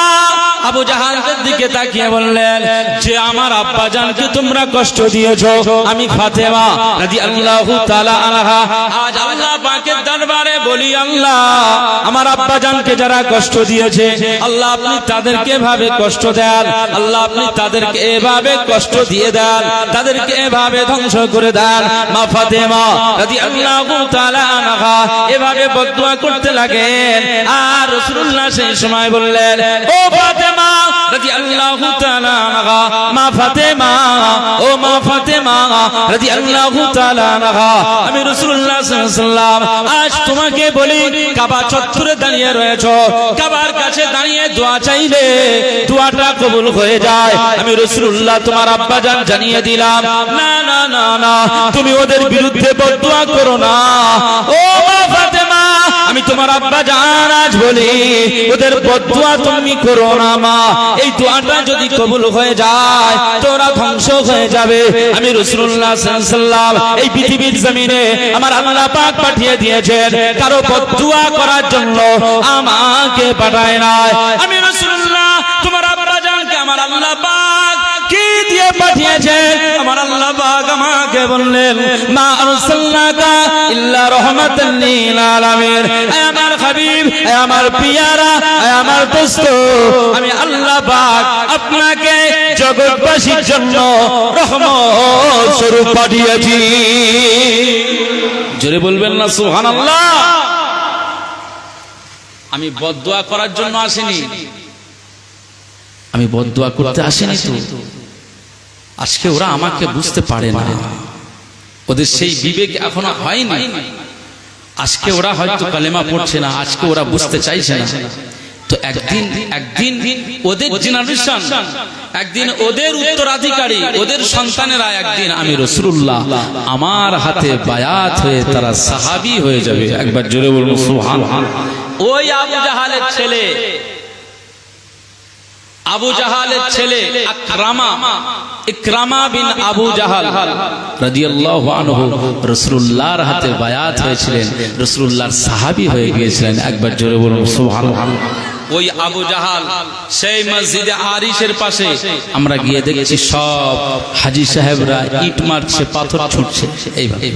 আবু জাহালের দিকে তাকিয়ে বললেন যে আমার আব্বা জানকে তোমরা কষ্ট দিয়েছো, আমি ফাতেমা রাদিয়াল্লাহু তাআলা আনহা আজ আল্লাহ পাকের দরবারে বলি, আল্লাহ আমার আব্বা জানকে যারা কষ্ট দিয়েছে, আল্লাহ আপনি তাদেরকে এভাবে কষ্ট দেন, আল্লাহ আপনি তাদেরকে এভাবে কষ্ট দিয়ে দেন, তাদেরকে এভাবে ধ্বংস করে দেন। মা ফাতেমা রাদিয়াল্লাহু তাআলা আনহা এভাবে বদদুয়া করতে লাগেন। আর রাসূলুল্লাহ সেই সময় বললেন, ও ফাতেমা রাদিয়াল্লাহু তাআলা আনহা, মা ফাতেমা, ও মা ফাতেমা রাদিয়াল্লাহু তাআলা আনহা, আমি রাসূলুল্লাহ সাল্লাল্লাহু আলাইহি ওয়াসাল্লাম আজ তোমাকে বলি, কাবা চত্বরে দাঁড়িয়ে রয়েছো, কাবার কাছে দাঁড়িয়ে দোয়া চাইলে দোয়াটা কবুল হয়ে যায়। আমি রাসূলুল্লাহ তোমার আব্বা জান জানিয়ে দিলাম, না না না না, তুমি ওদের বিরুদ্ধে বদদুয়া করো না। ও মা ফাতেমা, আমি তোমার আব্বা জান আজ বলি, ওদের বদদুয়া তুমি করো না মা। এই দোয়াটা যদি কবুল হয়ে যায় তোরা ধ্বংস হয়ে যাবে। আমি রাসূলুল্লাহ সাল্লাল্লাহু আলাইহি ওয়াসাল্লাম এই পৃথিবীর জমিনে আমার আল্লাহ পাক পাঠিয়ে দিয়েছেন, কারো বদদুয়া করার জন্য আমাকে পাঠায় নাই। আমি রাসূলুল্লাহ তোমার আব্বা জানকে আমার আল্লাহ পাক কি দিয়ে পাঠিয়েছে? আমার আল্লাহ পাক আমাকে বললেন, মা আরসালনাকা ইল্লা রাহমাতাল লিল আলামিন। হে আমার হাবিব, হে আমার পিয়ারা, হে আমার দোস্ত, আমি আল্লাহ পাক আপনাকে জগৎবাসীর জন্য রহমত স্বরূপ পাঠিয়েছি। জোরে বলবেন না সুবহানাল্লাহ। আমি বদদুয়া করার জন্য আসিনি, আমি বদদুয়া করতে আসিনি। তো আজকে ওরা আমাকে বুঝতে পারে না, ওদের সেই বিবেক এখনো হয়নি। আজকে ওরা হয়তো কালেমা পড়ছে না, আজকে ওরা বুঝতে চাইছে না। তো একদিন ওদের জেনারেশন, একদিন ওদের উত্তরাধিকারী, ওদের সন্তানেরা একদিন আমি রাসূলুল্লাহ আমার হাতে বায়াত হয়ে তারা সাহাবী হয়ে যাবে। একবার জোরে বলুন সুবহানাল্লাহ। ওই আবু জাহালের ছেলে, আবু জাহালের ছেলে ইকরামা বিন আবু জাহাল রাদিয়াল্লাহু আনহু রাসূলুল্লাহর হাতে বায়াত হয়েছিলেন, রাসূলুল্লাহর সাহাবী হয়ে গিয়েছিলেন। একবার জোরে বলুন সুবহানাল্লাহ। ওই আবু জাহাল সেই মসজিদে আরিশের পাশে আমরা গিয়ে দেখেছি সব হাজী সাহেবরা ইট মারছে, পাথর ছুটছে। এইভাবে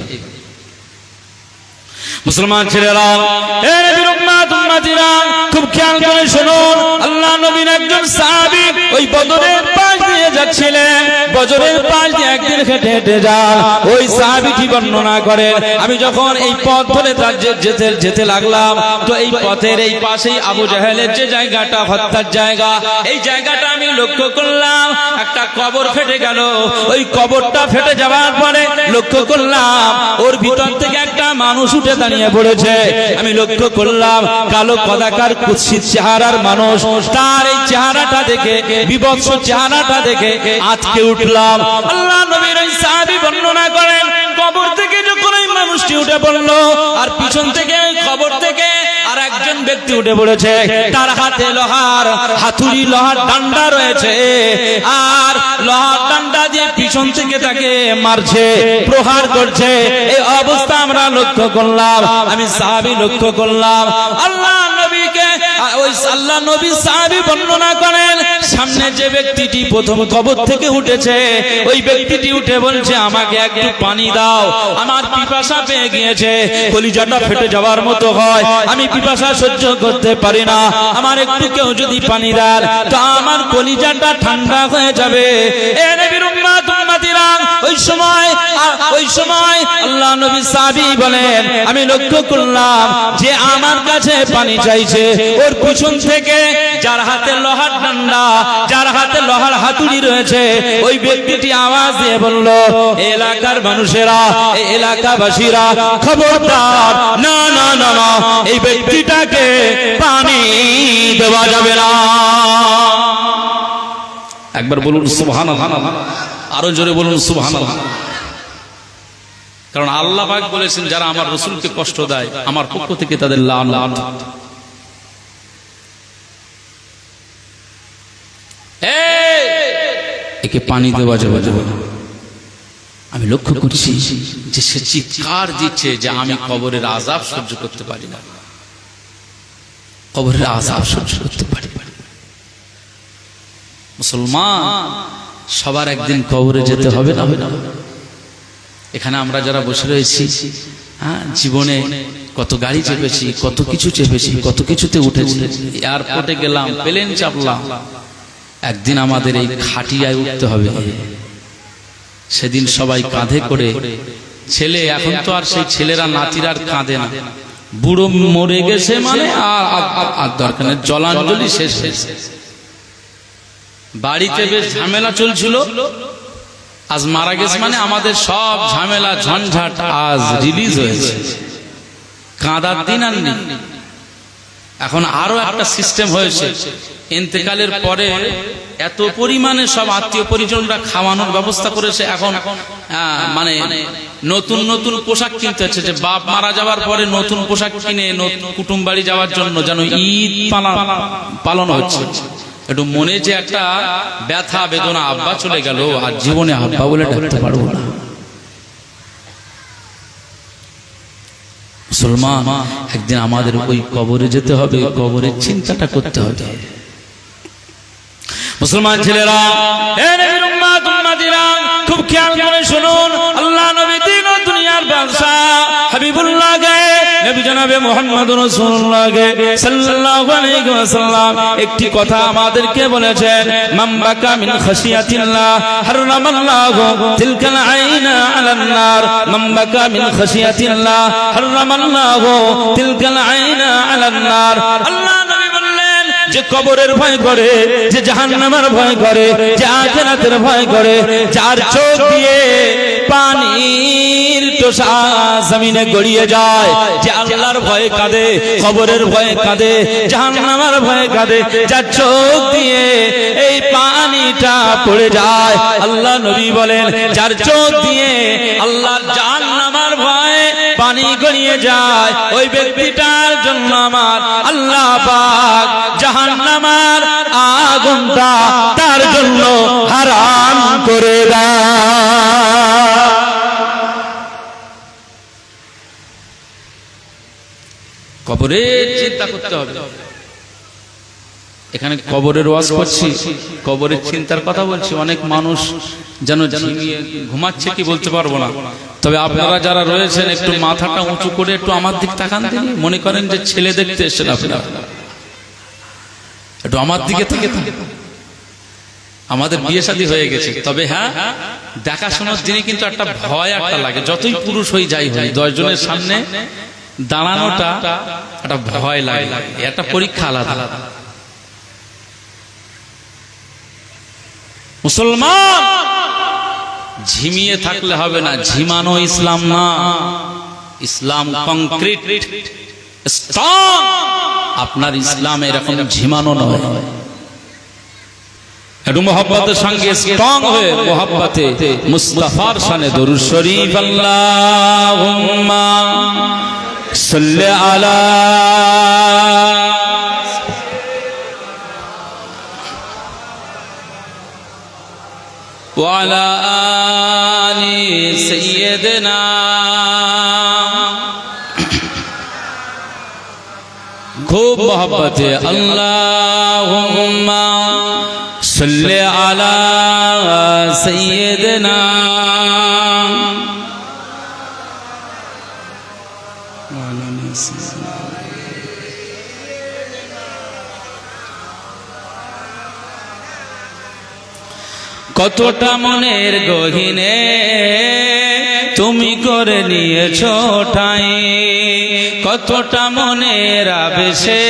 মুসলমান ছেলেরা, হে নবীর উম্মত উম্মতিরা, খুব খেয়াল করে শুনুন। আল্লাহ নবীর একজন সাহাবী ওই বদরের পাশ দিয়ে যাচ্ছিলেন, বদরের পাশ দিয়ে একদিন হেঁটে হেঁটে যান। ওই সাহাবীটি বর্ণনা করেন, আমি যখন এই পথ ধরে যেতে লাগলাম, তো এই পথের এই পাশেই আবু জাহেলের যে জায়গাটা, হত্যার জায়গা, এই জায়গাটা আমি লক্ষ্য করলাম একটা কবর ফেটে গেল। ওই কবরটা ফেটে যাওয়ার পরে লক্ষ্য করলাম ওর ভিতর থেকে একটা মানুষ উঠে দাঁড়িয়ে পড়েছে। আমি লক্ষ্য করলাম কালো কদাকার কুৎসিত চেহারার মানুষ। তার এই চেহারাটা দেখে, বিভৎস চেহারাটা দেখে আজকে উঠলাম। আল্লাহ নবীর ওই সাহাবী বর্ণনা করেন, কবর থেকে যখন ওই মানুষটি উঠে পড়লো, আর পিছন থেকে ওই কবর থেকে আর একজন ব্যক্তি উঠে পড়েছে। তার হাতে লোহার হাতুড়ি, লোহার ডান্ডা রয়েছে, আর লোহার ডান্ডা দিয়ে পিছন থেকে তাকে মারছে, প্রহার করছে। এই অবস্থা আমরা লক্ষ্য করলাম, আমি সাহাবী লক্ষ্য করলাম। আল্লাহ নবীকে ওই আল্লাহ নবী সাহাবী বর্ণনা করেন, সামনে যে ব্যক্তিটি প্রথম কবর থেকে উঠেছে, ওই ব্যক্তিটি উঠে বলছে, আমাকে একটু পানি দাও, আমার পিপাসা পেয়ে গিয়েছে, কলিজাটা ফেটে যাওয়ার মতো হয়, আমি পিপাসা সহ্য করতে পারি না, আমার একটু কেউ যদি পানি দেন তো আমার কলিজাটা ঠান্ডা হয়ে যাবে। এ নবীর উম্মত উম্মতিরা, ওই সময় আল্লাহ নবী সাহাবী বলেন, আমি লক্ষ্য করলাম যে আমার কাছে পানি চাইছে, ওর পিছন থেকে যার হাতে লোহার ডান্ডা, যার হাতে লোহার হাতুড়ি রয়েছে, ওই ব্যক্তিটি আওয়াজ দিয়ে বলল, এলাকার মানুষেরা, এই এলাকাবাসীরা, খবরদার, না না না না, এই ব্যক্তিটাকে পানি দেওয়া যাবে না। একবার বলুন সুবহানাল্লাহ, আরো জোরে বলুন সুবহানাল্লাহ। কারণ আল্লাহ পাক বলেছেন, যারা আমার রাসূলকে কষ্ট দেয় আমার পক্ষ থেকে তাদের লানত। একে পানি দেওয়া যাবে না। আমি লক্ষ্য করছি যে সে চিৎকার দিচ্ছে যে আমি কবরের আযাব সহ্য করতে পারি না, কবরের আযাব সহ্য করতে পারি না। মুসলমান, সবার একদিন কবরে যেতে হবে না? এখানে আমরা যারা বসে রয়েছি, জীবনে কত গাড়ি চেপেছি, কত কিছু চেপেছি, কত কিছুতে উঠেছি, এয়ারপোর্টে গেলাম, প্লেন চাপলাম, একদিন আমাদের এই খাটিয়ায় উঠতে হবে। সেদিন সবাই কাঁধে করে ছেলে, এখন তো আর সেই ছেলেরা নাতিরা আর কাঁদে না, বুড়ো মরে গেছে মানে আর দরকার নেই, জলাঞ্জলি শেষ হয়েছে। বাড়িতে বেশ ঝামেলা চলছিল, আজ মারা গেছে মানে আমাদের সব ঝামেলা ঝঞ্ঝাট আজ রিলিজ হয়েছে, কাঁদার দিন আর নেই। এখন আরো একটা সিস্টেম হয়েছে, ইন্তেকালের পরে এত পরিমাণে সব আত্মীয় পরিজনরা খাওয়ানোর ব্যবস্থা করেছে। এখন মানে নতুন নতুন পোশাক কিনতে হচ্ছে, যে বাপ মারা যাওয়ার পরে নতুন পোশাক কিনে কুটুম বাড়ি যাওয়ার জন্য যেন ঈদ পালন হচ্ছে। একটু মনে যে একটা ব্যথা বেদনা, আব্বা চলে গেল আর জীবনে আব্বা বলে ডাকতে পারবো না। মুসলমান, একদিন আমাদের ওই কবরে যেতে হবে, কবরের চিন্তাটা করতে হবে। মুসলমান ছেলেরা, খুব খেয়াল করে শুনুন, আল্লাহ নবী দিন ও দুনিয়ার বাদশা হাবিবুল্লাহ গে নবী জনাবে মুহাম্মদ রাসূলুল্লাহ গে সাল্লাল্লাহু আলাইহি ওয়াসাল্লাম একটি কথা আমাদেরকে বলেছেন, মান বাকা মিন খাশিয়াতিল্লাহ হারামাল্লাহু তিলকাল আইনা আলান নার, মান বাকা মিন খাশিয়াতিল্লাহ হারামাল্লাহু তিলকাল আইনা আলান নার। আল্লাহ নবী বললেন, যে কবরের ভয় করে, যে জাহান্নামের ভয় করে, যে আখিরাতের ভয় করে, যার চোখ দিয়ে পানির টোসা জমিনে গড়িয়ে যায়, যে আল্লাহর ভয়ে কাঁদে, কবরের ভয়ে কাঁদে, জাহান্নামের ভয়ে কাঁদে, যার চোখ দিয়ে এই পানিটা পড়ে যায়, আল্লাহ নবী বলেন, যার চোখ দিয়ে আল্লাহ জাহান্নামের ভয়ে পানি গড়িয়ে যায়, ওই ব্যক্তিটার জন্য আমার আল্লাহ পাক জাহান্নামের আগুনটা তার জন্য হারাম করে দেয়। কবরের চিন্তা করতে হবে। এখানে কবরের ওয়াজ করছি, কবরের চিন্তার কথা বলছি। অনেক মানুষ যেন ঝিমিয়ে ঘুমাচ্ছে কি বলতে পারবো না, তবে আপনারা যারা রয়েছেন একটু মাথাটা উঁচু করে একটু আমার দিক তাকান দিন, মনে করেন যে ছেলে দেখতে এসেছেন আপনারা, একটু আমার দিকে থেকে। আমাদের বিয়ে শাদী হয়ে গেছে, তবে হ্যাঁ, দেখাশোনার দিনে কিন্তু একটা ভয় একটা লাগে, যতই পুরুষ হয়ে যাই হয়, 10 জনের সামনে দাঁড়ানোটা একটা ভয় লাগে, একটা পরীক্ষা আলাদা। মুসলমান, ঝিমিয়ে থাকলে হবে না, ঝিমানো ইসলাম না, ইসলাম কংক্রিট স্ট্রং। আপনার ইসলাম এরকম ঝিমানো নয়, একটু মোহাব্বতের সঙ্গে স্ট্রং হয়ে মোহাব্বতে মুস্তাফার শানে দরুদ শরীফ আল্লাহুম্মা সাল্লি আলা ওয়া আলা আলি সাইয়্যিদিনা খুব মোহাব্বতে আল্লাহুম্মা সাল্লি আলা সাইয়্যিদিনা কতটা মনের গহীনে তুমি করে নিয়েছো ঠাই, কতটা মনের আবেশে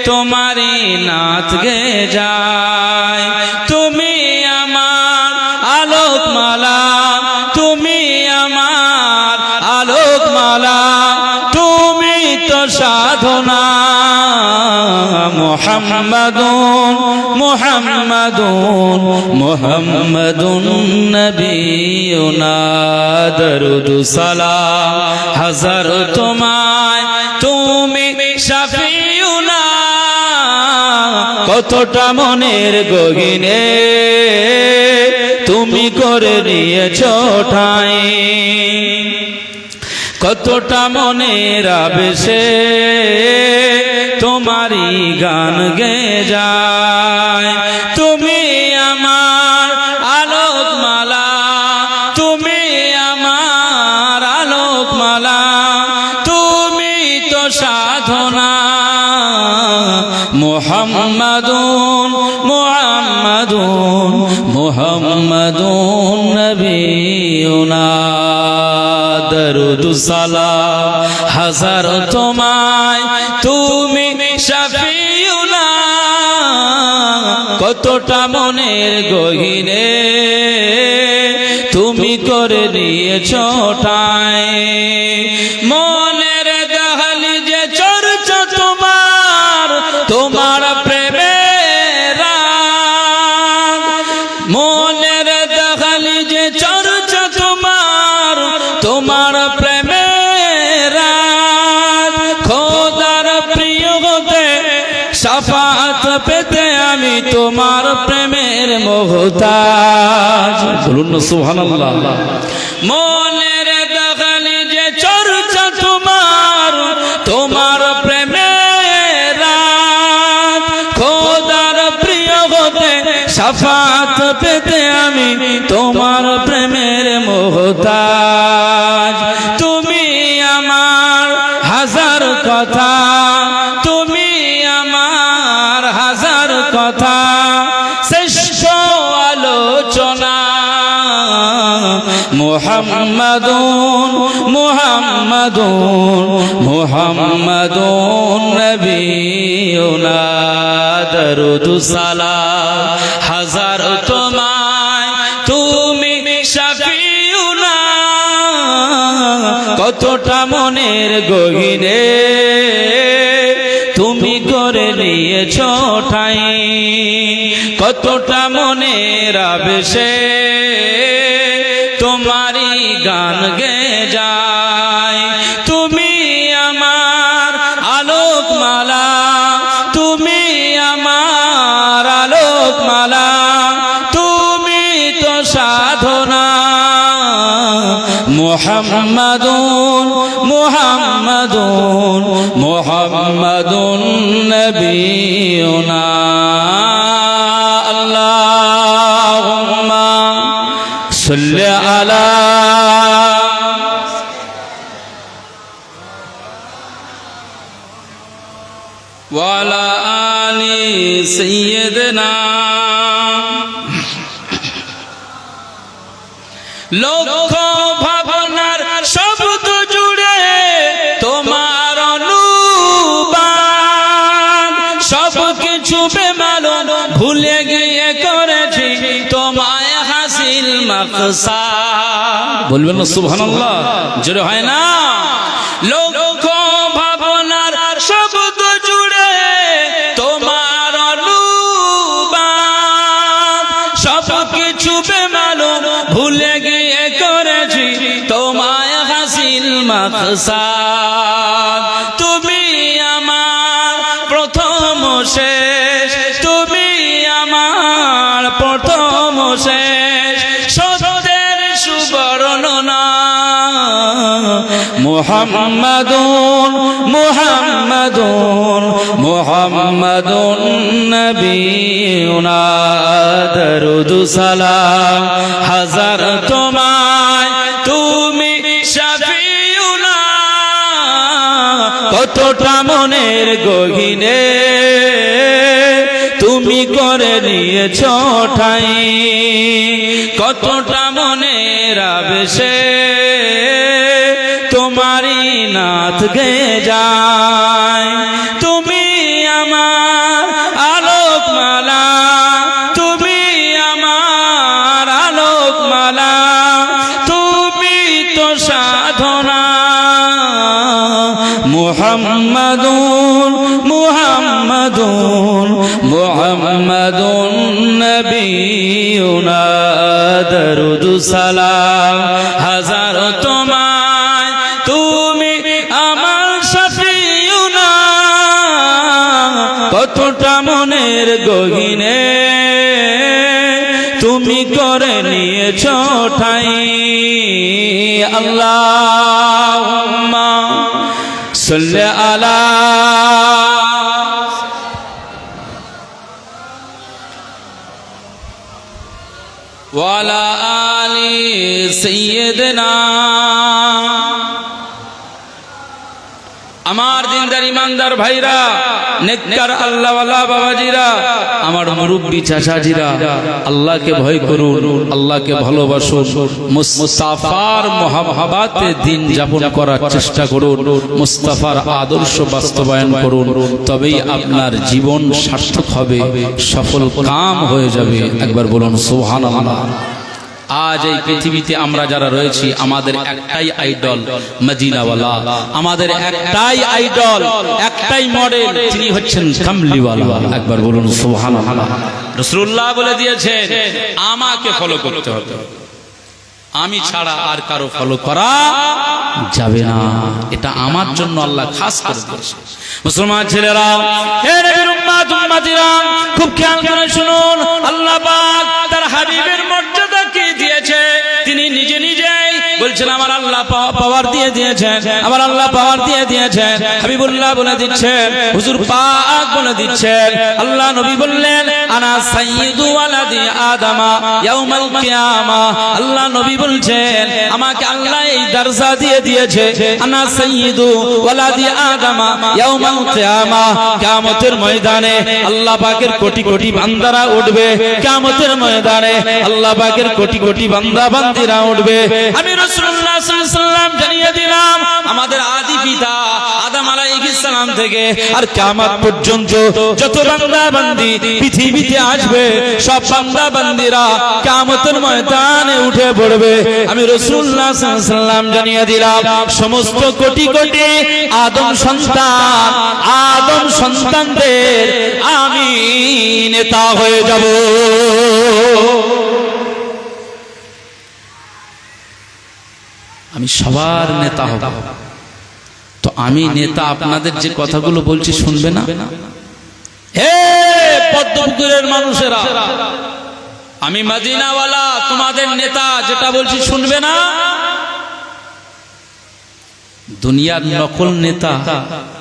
তোমারই নাত গে যায়। তুমি আমার আলোকমালা, তুমি আমার আলোকমালা, তুমি তো সাধনা। মুহাম্মাদুন মুহাম্মাদুন মুহাম্মাদুন নবিয়ুনা দরুদ সালাম হাজার তোমায়, তুমি শাফিউনা কতটা মনের গহীনে তুমি করে নিয়েছ ঠাঁই, কতটা মনের আবেশে তোমারই গান গেয়ে যায়। তুমি আমার আলোকমালা, তুমি আমার আলোকমালা, তুমি তো সাধনা। মুহাম্মাদুন মুহাম্মাদুন মুহাম্মাদুন নবিয়ুনা, দরুদ সালাম হাজার তোমায়, তুমি শাফিউনা। কতটা মনের গহীনে তুমি করে নিয়েছ ঠাঁই, মনের দহলিজে চর্চা তোমার, তোমার প্রেমের রাগ। মনের দহলিজে চর্চা তোমার, তোমার প্রেমের রাগ। খোদার প্রিয় হতে শাফাআত পেতে আমি তোমার প্রেমের মুহতাজ। বলুন না সুবহানাল্লাহ। মনের দখলিজে চর্চা তোমার, তোমার প্রেমের রাত। খোদার প্রিয় হতে শাফাআত পেতে আমি তোমার প্রেমের মুহতাজ। তুমি আমার হাজার কথা, তুমি আমার হাজার কথা, শ্রেষ্ঠ আলোচনা। মুহাম্মাদুন মুহাম্মাদুন মুহাম্মাদুন নবিয়ুনা, দরুদ সালাম হাজার তোমায়, তুমি শাফিউনা। কতটা মনের গহীনে তুমি করে নিয়েছ ঠাঁই, কতটা মনের আবেশে তোমারই গান গেয়ে যায়। তুমি আমার আলোকমালা, তুমি আমার আলোকমালা, তুমি তো সাধনা। মুহাম্মাদুন মুহাম্মাদুন মুহাম্মাদুন নবিয়ুনা। আল্লাহুম্মা সাল্লি আলা ওয়া আলা আলি সাইয়্যিদিনা। লক্ষ ভাবনার শব্দ জুড়ে তোমার অনুবাদ, সব কিছু বেমালুম ভুলে গিয়ে করেছি তোমায় হাসিল মাকসাদ। বলবেন না সুবহানাল্লাহ, জোরে হয় না? লক্ষ ভাবনার শব্দ জুড়ে তোমার অনুবাদ, সব কিছু বেমালুম ভুলে গিয়ে করেছি তোমায় হাসিল মাকসাদ। তুমি আমার প্রথম শেষ, তুমি আমার প্রথম শেষ, সত্যের সুবর্ণনা। মুহাম্মাদুন মুহাম্মাদুন মুহাম্মাদুন নবিয়ুনা, দরুদ সালাম হাজার তোমায়, তুমি শাফিউনা। কতটা মনের গহীনে তুমি করে নিয়েছ ঠাঁই, কতটা মনের আবেশে তোমারই নাথ গেয়ে যায়। তুমি আমার আলোকমালা, তুমি আমার আলোকমালা, তুমি তো সাধনা। মুহাম্মাদুন মুহাম্মাদুন মুহাম্মাদুন নবিয়ুনা, দরুদ সালাম হাজার তোমায়, তুমি আমার শাফিউনা। কতটা মনের গহীনে তুমি করে নিয়েছ ঠাই। আল্লাহুম্মা সাল্লি আলা ওয়ালা আলি সাইয়্যিদিনা। আমার দিনদার ইমানদার ভাইরা, নেককার আল্লাহওয়ালা বাবাজিরা, আমার মুরব্বী চাচাজিরা, আল্লাহকে ভয় করুন, আল্লাহকে ভালোবাসুন, মুস্তাফার মহাব্বতে দিন যাপন করার চেষ্টা করুন, মুস্তাফার আদর্শ বাস্তবায়ন করুন, তবেই আপনার জীবন সার্থক হবে, সফল কাম হয়ে যাবে। একবার বলুন সুবহানাল্লাহ। আজ এই পৃথিবীতে আমরা যারা রয়েছি, আমাদের একটাই আইডল মদিনাওয়ালা, আমাদের একটাই আইডল, একটাই মডেল, তিনি হচ্ছেন কামলিওয়ালা। একবার বলুন সুবহানাল্লাহ। রাসূলুল্লাহ বলে দিয়েছেন আমাকে ফলো করতে হবে, আমি ছাড়া আর কারো ফলো করা যাবে না। এটা আমার জন্য আল্লাহ খাস করে দিয়েছে। মুসলমান ছেলেরা, হে নবীর উম্মত উম্মতিরা, খুব খেয়াল করে শুনুন, আল্লাহ পাক তার হাবিবের মর্যাদাকে দিয়েছে। তিনি নিজে নিজেই বলছেন আমার আল্লাহ পাওয়ার দিয়ে দিয়েছেন, আমার আল্লাহ পাওয়ার দিয়ে দিয়েছেন। হাবিবুল্লাহ বলে দিচ্ছেন, হুজুর পাক বলে দিচ্ছেন, আল্লাহ নবী বললেন আনা সাইয়্যিদু ওয়ালাদি আদামা ইয়াউমাল কিয়ামাহ। আল্লাহ নবী বলছেন আমাকে আল্লাহ এই দরজা দিয়ে দিয়েছে, আনা সাইয়্যিদু ওয়ালাদি আদামা ইয়াউমাল কিয়ামাহ। কিয়ামতের ময়দানে আল্লাহ পাকের কোটি কোটি বান্দারা উঠবে, কিয়ামতের ময়দানে আল্লাহ পাকের কোটি কোটি বান্দা বান্দিরা উঠবে। আমি রাসূলুল্লাহ সাল্লাল্লাহু আলাইহি ওয়াসাল্লাম জানিয়ে দিলাম, আমাদের আদি পিতা আদম আলাইহিস সালাম থেকে আর কিয়ামত পর্যন্ত যত বান্দা বান্দি পৃথিবীতে আসবে, সব বান্দা বান্দিরা কিয়ামতের ময়দানে উঠে পড়বে। আমি রাসূলুল্লাহ সাল্লাল্লাহু আলাইহি ওয়াসাল্লাম জানিয়ে দিলাম, সমস্ত কোটি কোটি আদম সন্তানদের আমি নেতা হয়ে যাব। আমি সবার নেতা হব। তো আমি নেতা, আপনাদের যে কথাগুলো বলছি শুনবে না? হে পদ্মপুকুরের মানুষেরা, আমি মদিনাওয়ালা, তোমাদের নেতা, যেটা বলছি শুনবে না? দুনিয়ার নকল নেতা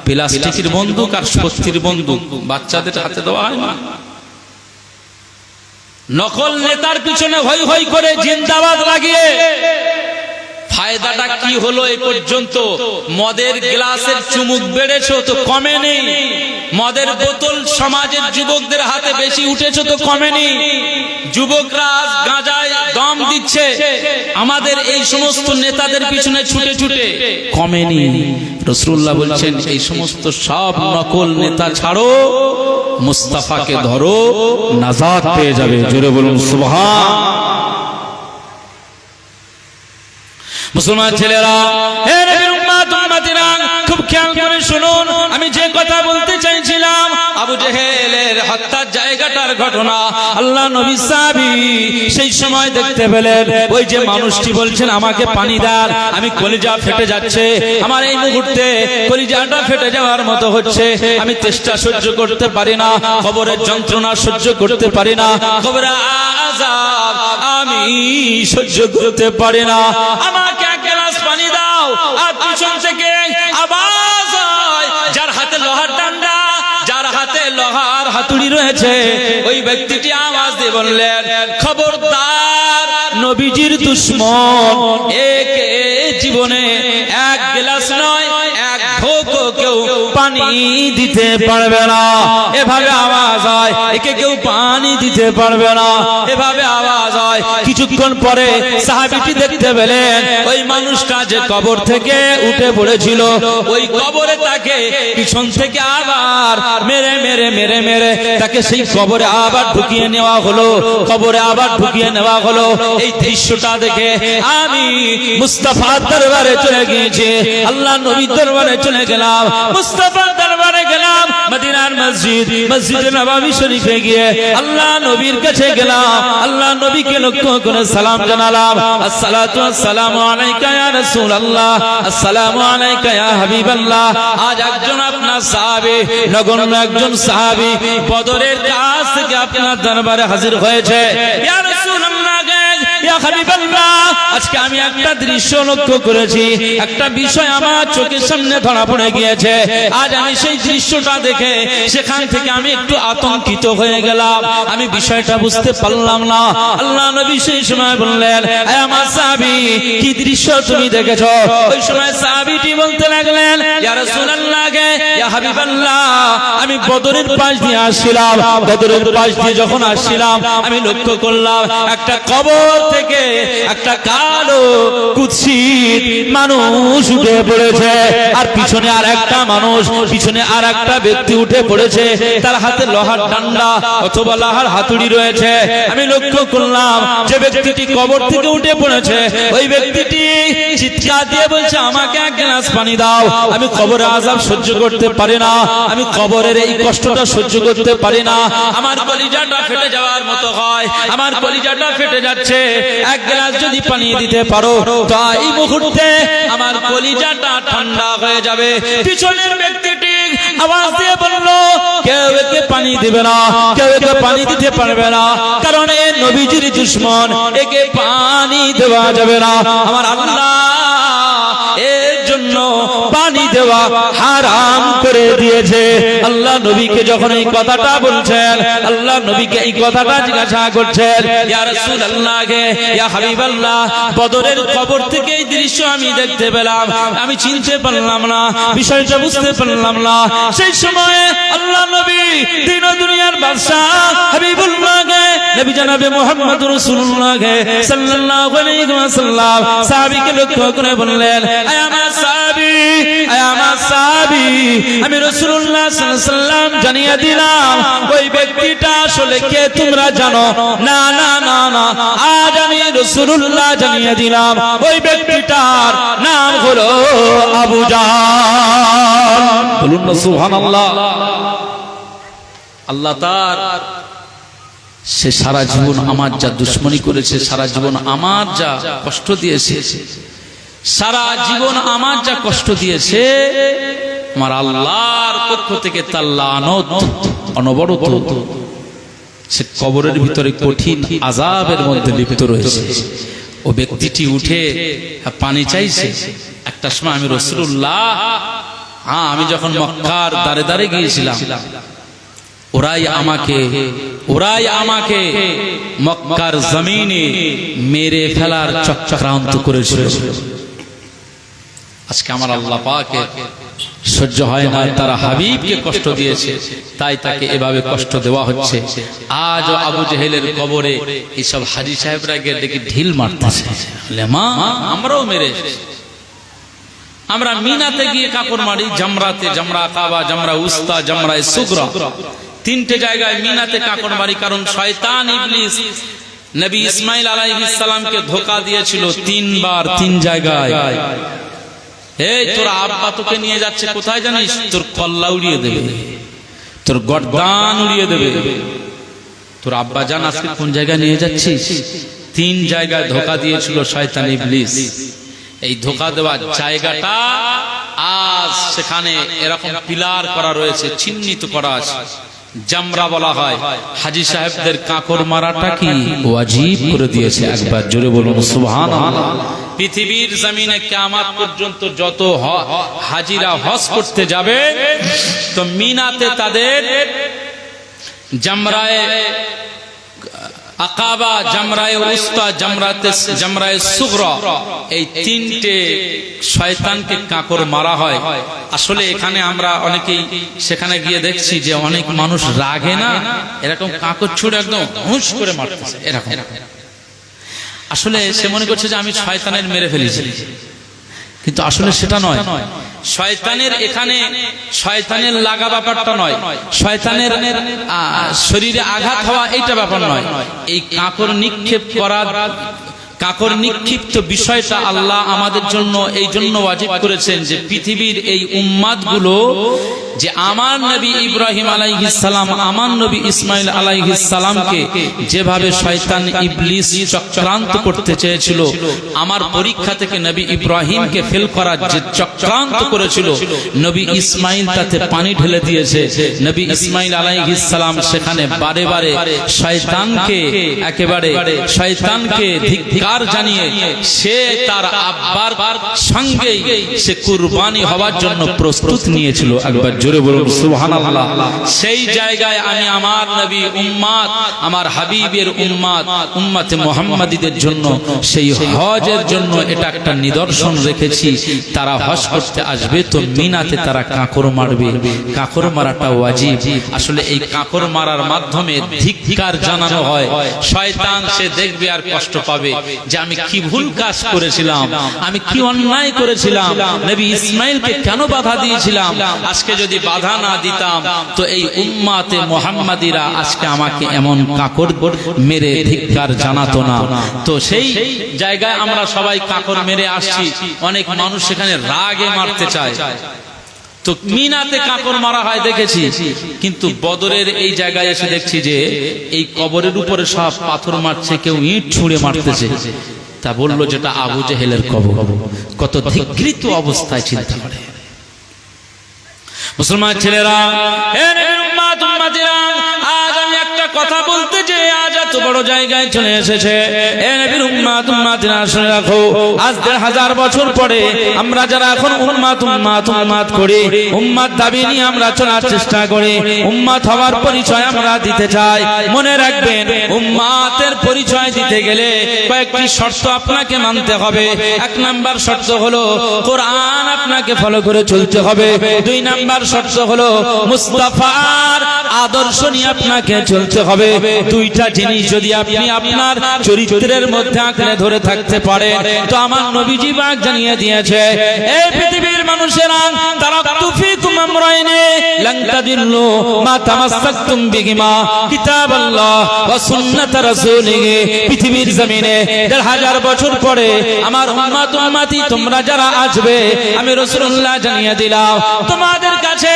প্লাস্টিকের বন্দুক আর সত্যির বন্দুক বাচ্চাদের হাতে দেওয়া হয় না। নকল নেতার পিছনে হই হই করে জিন্দাবাদ লাগিয়ে ফায়দাটা কি হলো? এই পর্যন্ত মদের গ্লাসের চুমুক বেড়েছে তো কমেনি, মদের বোতল সমাজের যুবকদের হাতে বেশি উঠেছে তো কমেনি, যুবকরা গাঁজায় দম দিচ্ছে আমাদের এই সমস্ত নেতাদের পিছনে ছুটে ছুটে, কমেনি। রাসূলুল্লাহ বলছেন এই সমস্ত সব নকল নেতা ছাড়ো, মুস্তাফাকে ধরো, নাজাত পেয়ে যাবে। জোরে বলুন সুবহান। মুসলমান ছেলেরা, হে নবীর উম্মত উম্মতিরা, খুব খেয়াল করে শুনুন, আমি যে কথা বলতে চাইছিলাম, আবু জেহেলের হত্যার জায়গাটার ঘটনা। আল্লাহ নবী সাহাবী সেই সময় দেখতে পেলেন, ওই যে মানুষটি বলছেন আমাকে পানি দাও, আমি কলিজা ফেটে যাচ্ছে, আমার এই মুহূর্তে কলিজাটা ফেটে যাওয়ার মতো হচ্ছে, আমি তেষ্টা সহ্য করতে পারি না, কবরের যন্ত্রণা সহ্য করতে পারি না, কবরের আযাব আমি সহ্য করতে পারি না, আমাকে এক গ্লাস পানি দাও। আর পিছন থেকে আওয়াজ হয়, যার হাতে লোহার ডান্ডা, যার হাতে লোহার হাতুড়ি রয়েছে, ওই ব্যক্তিটি আওয়াজ দিয়ে বললেন, খবরদার নবীজির দুশমন, একে জীবনে এক গ্লাস নয়, এক ঢোকও কেউ পানি দিতে পারবে না। এভাবে আওয়াজ হয়, একে কেউ পানি দিতে পারবে না, এভাবে আওয়াজ হয়। কিছুক্ষণ পরে সাহাবীটি দেখতে পেলেন ওই মানুষটা যে কবর থেকে উঠে পড়েছিল, ওই কবরে তাকে পিছন থেকে আবার মেরে মেরে মেরে মেরে তাকে সেই কবরে আবার ঢুকিয়ে নেওয়া হলো, কবরে আবার ঢুকিয়ে নেওয়া হলো। এই দৃশ্যটা দেখে আমি মুস্তাফার দরবারে চলে গিয়েছি, আল্লাহ নবীর দরবারে চলে গেলাম। মুস্তাফা মুস্তাফার দরবারে গেলাম, মদিনার মসজিদে নববী শরীফে গিয়ে আল্লাহ নবীর কাছে গেলাম, আল্লাহ নবীকে লক্ষ্য করে সালাম জানালাম, আসসালাতু আসসালামু আলাইকা ইয়া রাসূলুল্লাহ, আসসালামু আলাইকা ইয়া হাবিবাল্লাহ। আজ একজন আপনার সাহাবী, নগণ্য একজন সাহাবী বদরের কাছ থেকে আপনার দরবারে হাজির হয়েছে। ইয়া রাসূলুল্লাহ, ইয়া হাবিবাল্লাহ, আজকে আমি একটা দৃশ্য লক্ষ্য করেছি, একটা বিষয় আমার চোখের সামনে ধরা পড়ে গিয়েছে। আজ আমি সেই দৃশ্যটা দেখে সেখান থেকে আমি একটু আতঙ্কিত হয়ে গেলাম, আমি বিষয়টা বুঝতে পারলাম না। আল্লাহ নবী সেই সময় বললেন, হে আমার সাহাবী, কি দৃশ্য তুমি দেখেছো? ওই সময় সাহাবীটি বলতে লাগলেন, ইয়া রাসূলুল্লাহ, ইয়া হাবিবাল্লাহ, আমি বদরের পাশ দিয়ে আসছিলাম, বদরের পাশ দিয়ে যখন আসছিলাম আমি লক্ষ্য করলাম একটা কবর থেকে একটা কালো কুৎসিত মানুষ উঠে পড়েছে, আর পিছনে আর একটা মানুষ, পিছনে আর একটা ব্যক্তি উঠে পড়েছে, তার হাতে লোহার ডান্ডা অথবা লোহার হাতুড়ি রয়েছে। আমি লক্ষ্য করলাম যে ব্যক্তিটি কবর থেকে উঠে পড়েছে, ওই ব্যক্তিটি চিৎকার দিয়ে বলছে, আমাকে এক গ্লাস পানি দাও, আমি কবরের আযাব সহ্য করতে পারি না, আমি কবরের এই কষ্টটা সহ্য করতে পারি না, আমার কলিজাটা ফেটে যাওয়ার মতো হয়, আমার কলিজাটা ফেটে যাচ্ছে, এক গ্লাস যদি পানি দিতে পারো তো এই মুহূর্তে আমার কলিজাটা ঠান্ডা হয়ে যাবে। পিছনের ব্যক্তিটি আওয়াজ দিয়ে বলল, কেউ একে পানি দিবে না, কেউ একে পানি দিতে পারবে না, কারণ এ নবীজির দুশমন, একে পানি দেওয়া যাবে না, আমার আল্লাহ এর জন্য পানি দেওয়া হারাম করে দিয়েছে। আল্লাহ নবীকে যখন এই কথাটা বলছেন, আল্লাহ নবীকে এই কথাটা জিজ্ঞাসা করছেন, ইয়া রাসূলুল্লাহ, ইয়া হাবিবাল্লাহ, বদরের কবর থেকে এই দৃশ্য আমি দেখতে পেলাম, আমি চিনতে পারলাম না, বিষয়টা বুঝতে পারলাম না। সেই সময়ে আল্লাহ নবী দিন ও দুনিয়ার বাদশা হাবিবুল্লাহ নবী জনাবে মুহাম্মদ রাসূলুল্লাহ সাল্লাল্লাহু আলাইহি ওয়াসাল্লাম সাহাবীকে লক্ষ্য করে বললেন, আয় আমার সাহাবী, আয় আমার সাহাবী, আমি রাসূলুল্লাহ সাল্লাল্লাহু আলাইহি ওয়াসাল্লাম জানিয়ে দিলাম ওই ব্যক্তিটা আসলে কে তোমরা জানো? না না না না, আজ আমি রাসূলুল্লাহ জানিয়ে দিলাম ওই ব্যক্তিটার নাম হলো আবু জাহল। বলুন না সুবহানাল্লাহ। আল্লাহ তার সে সারা জীবন আমার যা দুশ্মনী করেছে, সারা জীবন আমার যা কষ্ট দিয়েছে, সারা জীবন আমার যা কষ্ট দিয়েছে, আমার আল্লাহর পক্ষ থেকে তার লানত অনবরত সে কবরের ভিতরে কঠিন আযাবের মধ্যে লিপ্ত রয়েছে। ও ব্যক্তিটি উঠে পানি চাইছে। একটা সময় আমি রাসূলুল্লাহ, আমি যখন মক্কার দাঁড়ে দাঁড়ে গিয়েছিলাম, ওরাই আমাকে মক্কার জমিনে মেরে ফেলার চক্রান্ত করেছিল। আজকে আমার আল্লাহ পাকে সহ্য হয় না, তারা হাবিবকে কষ্ট দিয়েছে, তাই তাকে এভাবে কষ্ট দেওয়া হচ্ছে। আজ আবু জেহেলের কবরে এইসব হাজী সাহেবরা গিয়ে দেখি ঢিল মারতেছে, মা আমরাও মেরে, আমরা মিনাতে গিয়ে কাপড় মারি, জামরাতে, জামরা আকাবা, জামরা উস্তা, জামরা সুগরা, তিনটে জায়গায় মিনাতে কাপড় মারি, কারণ শয়তান ইবলিস নবী ইসমাইল আলাইহিস সালামকে ধোঁকা দিয়েছিল তিনবার, তিন জায়গায়। এই তোর আব্বা তোকে নিয়ে যাচ্ছে কোথায় জানিস? তোর কল্লা উড়িয়ে দেবে, তোর গর্দান উড়িয়ে দেবে। তোর আব্বা জান আজকে কোন জায়গায় নিয়ে যাচ্ছিস? তিন জায়গায় ধোঁকা দিয়েছিল শয়তান ইবলিস। এই ধোঁকা দেওয়ার জায়গাটা আজ সেখানে এরকম পিলার করা রয়েছে, চিহ্নিত করা আছে, জামরা বলা হয়। হাজী সাহেবদের কাকর মারাটা কি ওয়াজিব করে দিয়েছে। একবার জোরে বলুন সুবহানাল্লাহ। পৃথিবীর জমিনে কিয়ামত পর্যন্ত যত হাজিরা হজ করতে যাবে, তো মিনাতে তাদের জামরায়ে আকাবা, জামরায়ে উস্তা, জামরায়ে সুগরা, এই তিনটে শয়তানকে কাকর মারা হয়। আসলে এখানে আমরা অনেকেই সেখানে গিয়ে দেখছি যে অনেক মানুষ রাগে না এরকম কাকর ছুড়ে একদম হুঁশ করে মারতেছে এরকম। আসলে সে মনে করছে যে আমি শয়তানের মেরে ফেলেছি, কিন্তু আসলে সেটা নয়। শয়তানের এখানে শয়তানের লাগা ব্যাপারটা নয়, শয়তানের শরীরে আঘাত হওয়া এইটা ব্যাপার নয়। এই কাকর নিক্ষেপ করার কাকর নিক্ষিপ্ত বিষয়টা আল্লাহ আমাদের জন্য এই জন্য ওয়াজিব করেছেন যে পৃথিবীর এই উম্মাদগুলো যে আমার নবী ইব্রাহিম আলাইহিস সালাম আমার নবী ইসমাইল আলাইহিস সালামকে যেভাবে শয়তান ইবলিস চক্রান্ত করতে চেয়েছিল, আমার পরীক্ষা থেকে নবী ইব্রাহিমকে ফেল করার যে চক্রান্ত করেছিল, নবী ইসমাইল তাতে পানি ঢেলে দিয়েছে। নবী ইসমাইল আলাইহিস সালাম সেখানে বারে বারে শয়তানকে একেবারে শয়তানকে ধিক্কার জানিয়ে সে তার আব্বার সঙ্গে সে কুরবানি হওয়ার জন্য প্রস্তুত নিয়েছিল। একবার জোরে বলুন সুবহানাল্লাহ। সেই জায়গায় আমি আমার নবী উম্মত আমার হাবিবের উম্মতে মুহাম্মাদীদের জন্য সেই হজের জন্য এটা একটা নিদর্শন রেখেছি, তারা হজ করতে আসবে তো মিনাতে তারা কাঁকর মারবে। কাঁকর মারাটা ওয়াজিব। আসলে এই কাঁকর মারার মাধ্যমে ধিক্কার জানানো হয়। শয়তান সে দেখবে আর কষ্ট পাবে যে আমি কি ভুল কাজ করেছিলাম, আমি কি অন্যায় করেছিলাম, নবী ইসমাইলকে কেন বাধা দিয়েছিলাম, আজকে যদি বাধা না দিতাম তো এই উম্মতে মুহাম্মাদীরা আজকে আমাকে এমন কাকর মেরে ধিক্কার জানাতো না। তো সেই জায়গায় আমরা সবাই কাকর মেরে আসছি, অনেক মানুষ সেখানে রাগে মারতে চায়, তো মিনাতে কাকর মারা হয় দেখেছি, কিন্তু বদরের এই জায়গায় এসে দেখছি যে এই কবরের উপরে সব পাথর মারছে, কেউ ইট ছুঁড়ে মারতেছে। তা বললো যেটা আবু জেহেলের কবর। কত ধিক্কৃত অবস্থায় চিন্তা করে মুসলমান ছেলেরা, হে নবীর উম্মত উম্মতিরা, আজ আমি একটা কথা বলতে যে আজ এত বড় জায়গায় চলে এসেছে। হে নবীর উম্মত উম্মতিরা, শুনে রাখো, আজ ১৫০০ বছর পরে আমরা যারা এখন উম্মত করি, উম্মত দাবি নিয়ে আমরা চলার চেষ্টা করি, উম্মত হওয়ার পরিচয় আমরা দিতে চাই। মনে রাখবেন, উম্মতের পরিচয় দিতে গেলে কয়েকটি শর্ত আপনাকে মানতে হবে। ১ নাম্বার শর্ত হলো কোরআন আপনাকে ফলো করে চলতে হবে। ২ নাম্বার শর্ত হলো মুস্তাফার আদর্শ নিয়ে আপনাকে চলতে হবে। ২টা জিনিস যদি আপনি আপনার চরিত্রের মধ্যে আঁকড়ে ধরে থাকতে পারেন তো আমার নবীজি বাগ জানিয়ে দিয়েছে, এই পৃথিবীর মানুষেরা তারাকতু ফীকুম আমরাইনি লান তাদিল্লু মা তামাসসাকতুম বিহিমা কিতাবাল্লাহ ওয়া সুন্নাত রাসূলিহি। পৃথিবীর জমিনে ১৫০০ বছর পরে আমার উম্মত উম্মতি তোমরা যারা আসবে, আমি রাসূলুল্লাহ জানিয়ে দিলাম, তোমাদের কাছে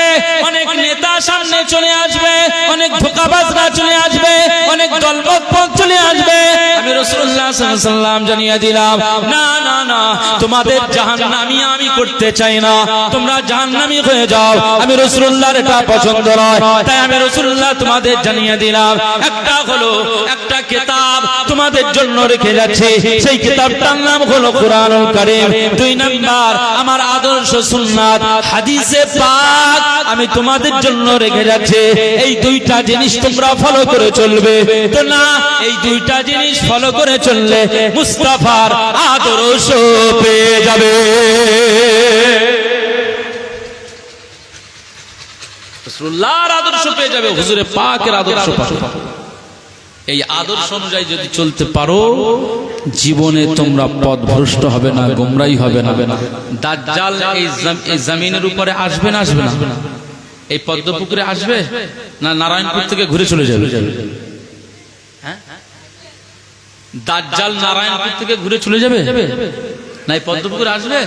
অনেক নেতা সামনে চলে আসবে, অনেক ধোঁকাবাজরা চলে আসবে, অনেক দলবদ্ধ চলে আসবে। আমি রাসূলুল্লাহ সাল্লাল্লাহু আলাইহি ওয়াসাল্লাম জানিয়ে দিলাম, না না না, তোমাদের জাহান্নামী আমি করতে চাই না, তোমরা জাহান্নামী হয়ে যাও। আমি রাসূলুল্লাহর এটা পছন্দ নয়। তাই আমি রাসূলুল্লাহ তোমাদের জানিয়ে দিলাম, একটা হলো একটা কিতাব তোমাদের জন্য রেখে যাচ্ছে, সেই কিতাবটার নাম হলো কোরআনুল কারীম। ২ নাম্বার আমার আদর্শ সুন্নাত হাদিসে পাক আমি তোমাদের জন্য রেখে যাচ্ছে। এই 2টা জিনিস তোমরা ফলো করে চলবে। তো না, এই 2টা জিনিস ফলো করে চললে মুস্তাফার আদর্শ পেয়ে যাবে। রাসূলুল্লাহর আদর্শ পেয়ে যাবে, হুজুরে পাকের আদর্শ পাবে। এই আদর্শ অনুযায়ী যদি চলতে পারো, জীবনে তোমরা পথভ্রষ্ট হবে না, গোমরাই হবে না। দাজ্জাল এই জমিনের উপরে আসবে না, আসবে না? এই পদ্মপুকুরে আসবে না নারায়ণপুর থেকে ঘুরে চলে যাবে? হ্যাঁ, দাজ্জাল নারায়ণপুর থেকে ঘুরে চলে যাবে না এই পদ্মপুকুরে আসবে?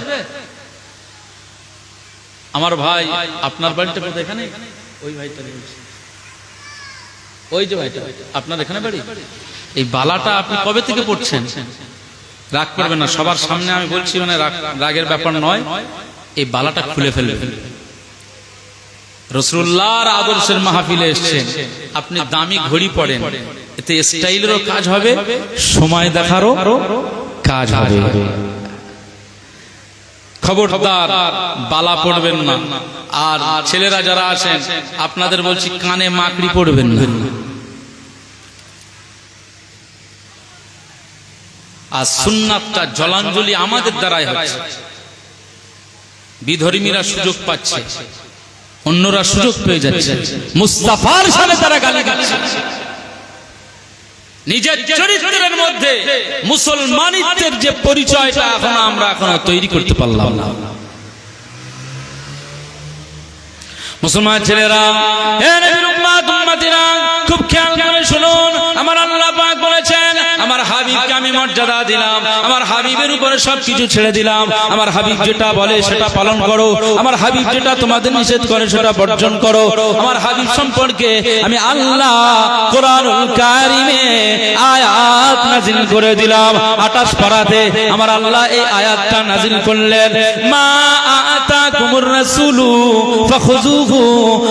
আমার ভাই, আপনার বাড়িটা কোথায়? এখানে ওই ভাইটা, ওই যে ভাইটা আপনার এখানে বাড়ি। এই বালাটা আপনি কবে থেকে পড়ছেন? রাগ করবেন না, সবার সামনে আমি বলছি, মানে রাগের ব্যাপার নয়। এই বালাটা খুলে ফেলবেন। রাসূলুল্লাহর আদর্শের মাহফিলে এসেছেন, আপনি দামি ঘড়ি পড়েন, এতে স্টাইলেরও কাজ হবে, সময় দেখারও কাজ হবে। খবরদার বালা পড়বেন না। আর ছেলেরা যারা আছেন আপনাদের বলছি, কানে মাকড়ি পড়বেন না। আর সুন্নাতটা জলাঞ্জলি আমাদের দ্বারাই হচ্ছে। বিধর্মীরা সুযোগ পাচ্ছে, অন্যরা সুযোগ পেয়ে যাচ্ছে, মুস্তাফার সামনে তারা গালি গাচ্ছে। নিজের চরিত্রের মধ্যে মুসলমানিত্বের যে পরিচয়টা আমরা এখনো তৈরি করতে পারলাম না। মুসলমান ছেলেরা, হে নবীর উম্মত উম্মতিরা, খুব খেয়াল করে শুনুন। আমার আল্লাহ পাক বলেছেন, আমার হাবিবকে আমি মর্যাদা দিলাম, আমার হাবিবের উপরে সবকিছু ছেড়ে দিলাম। আমার হাবিব যেটা বলে সেটা পালন করো, আমার হাবিব যেটা তোমাদের নিষেধ করে সেটা বর্জন করো। আমার হাবিব সম্পর্কে আমি আল্লাহ কোরআনুল কারিমে আয়াত নাযিল করে দিলাম। 28 পারাতে আমার আল্লাহ এই আয়াতটা নাযিল করলেন, মা আতাকুমুর রাসূলু ফাখুযুহু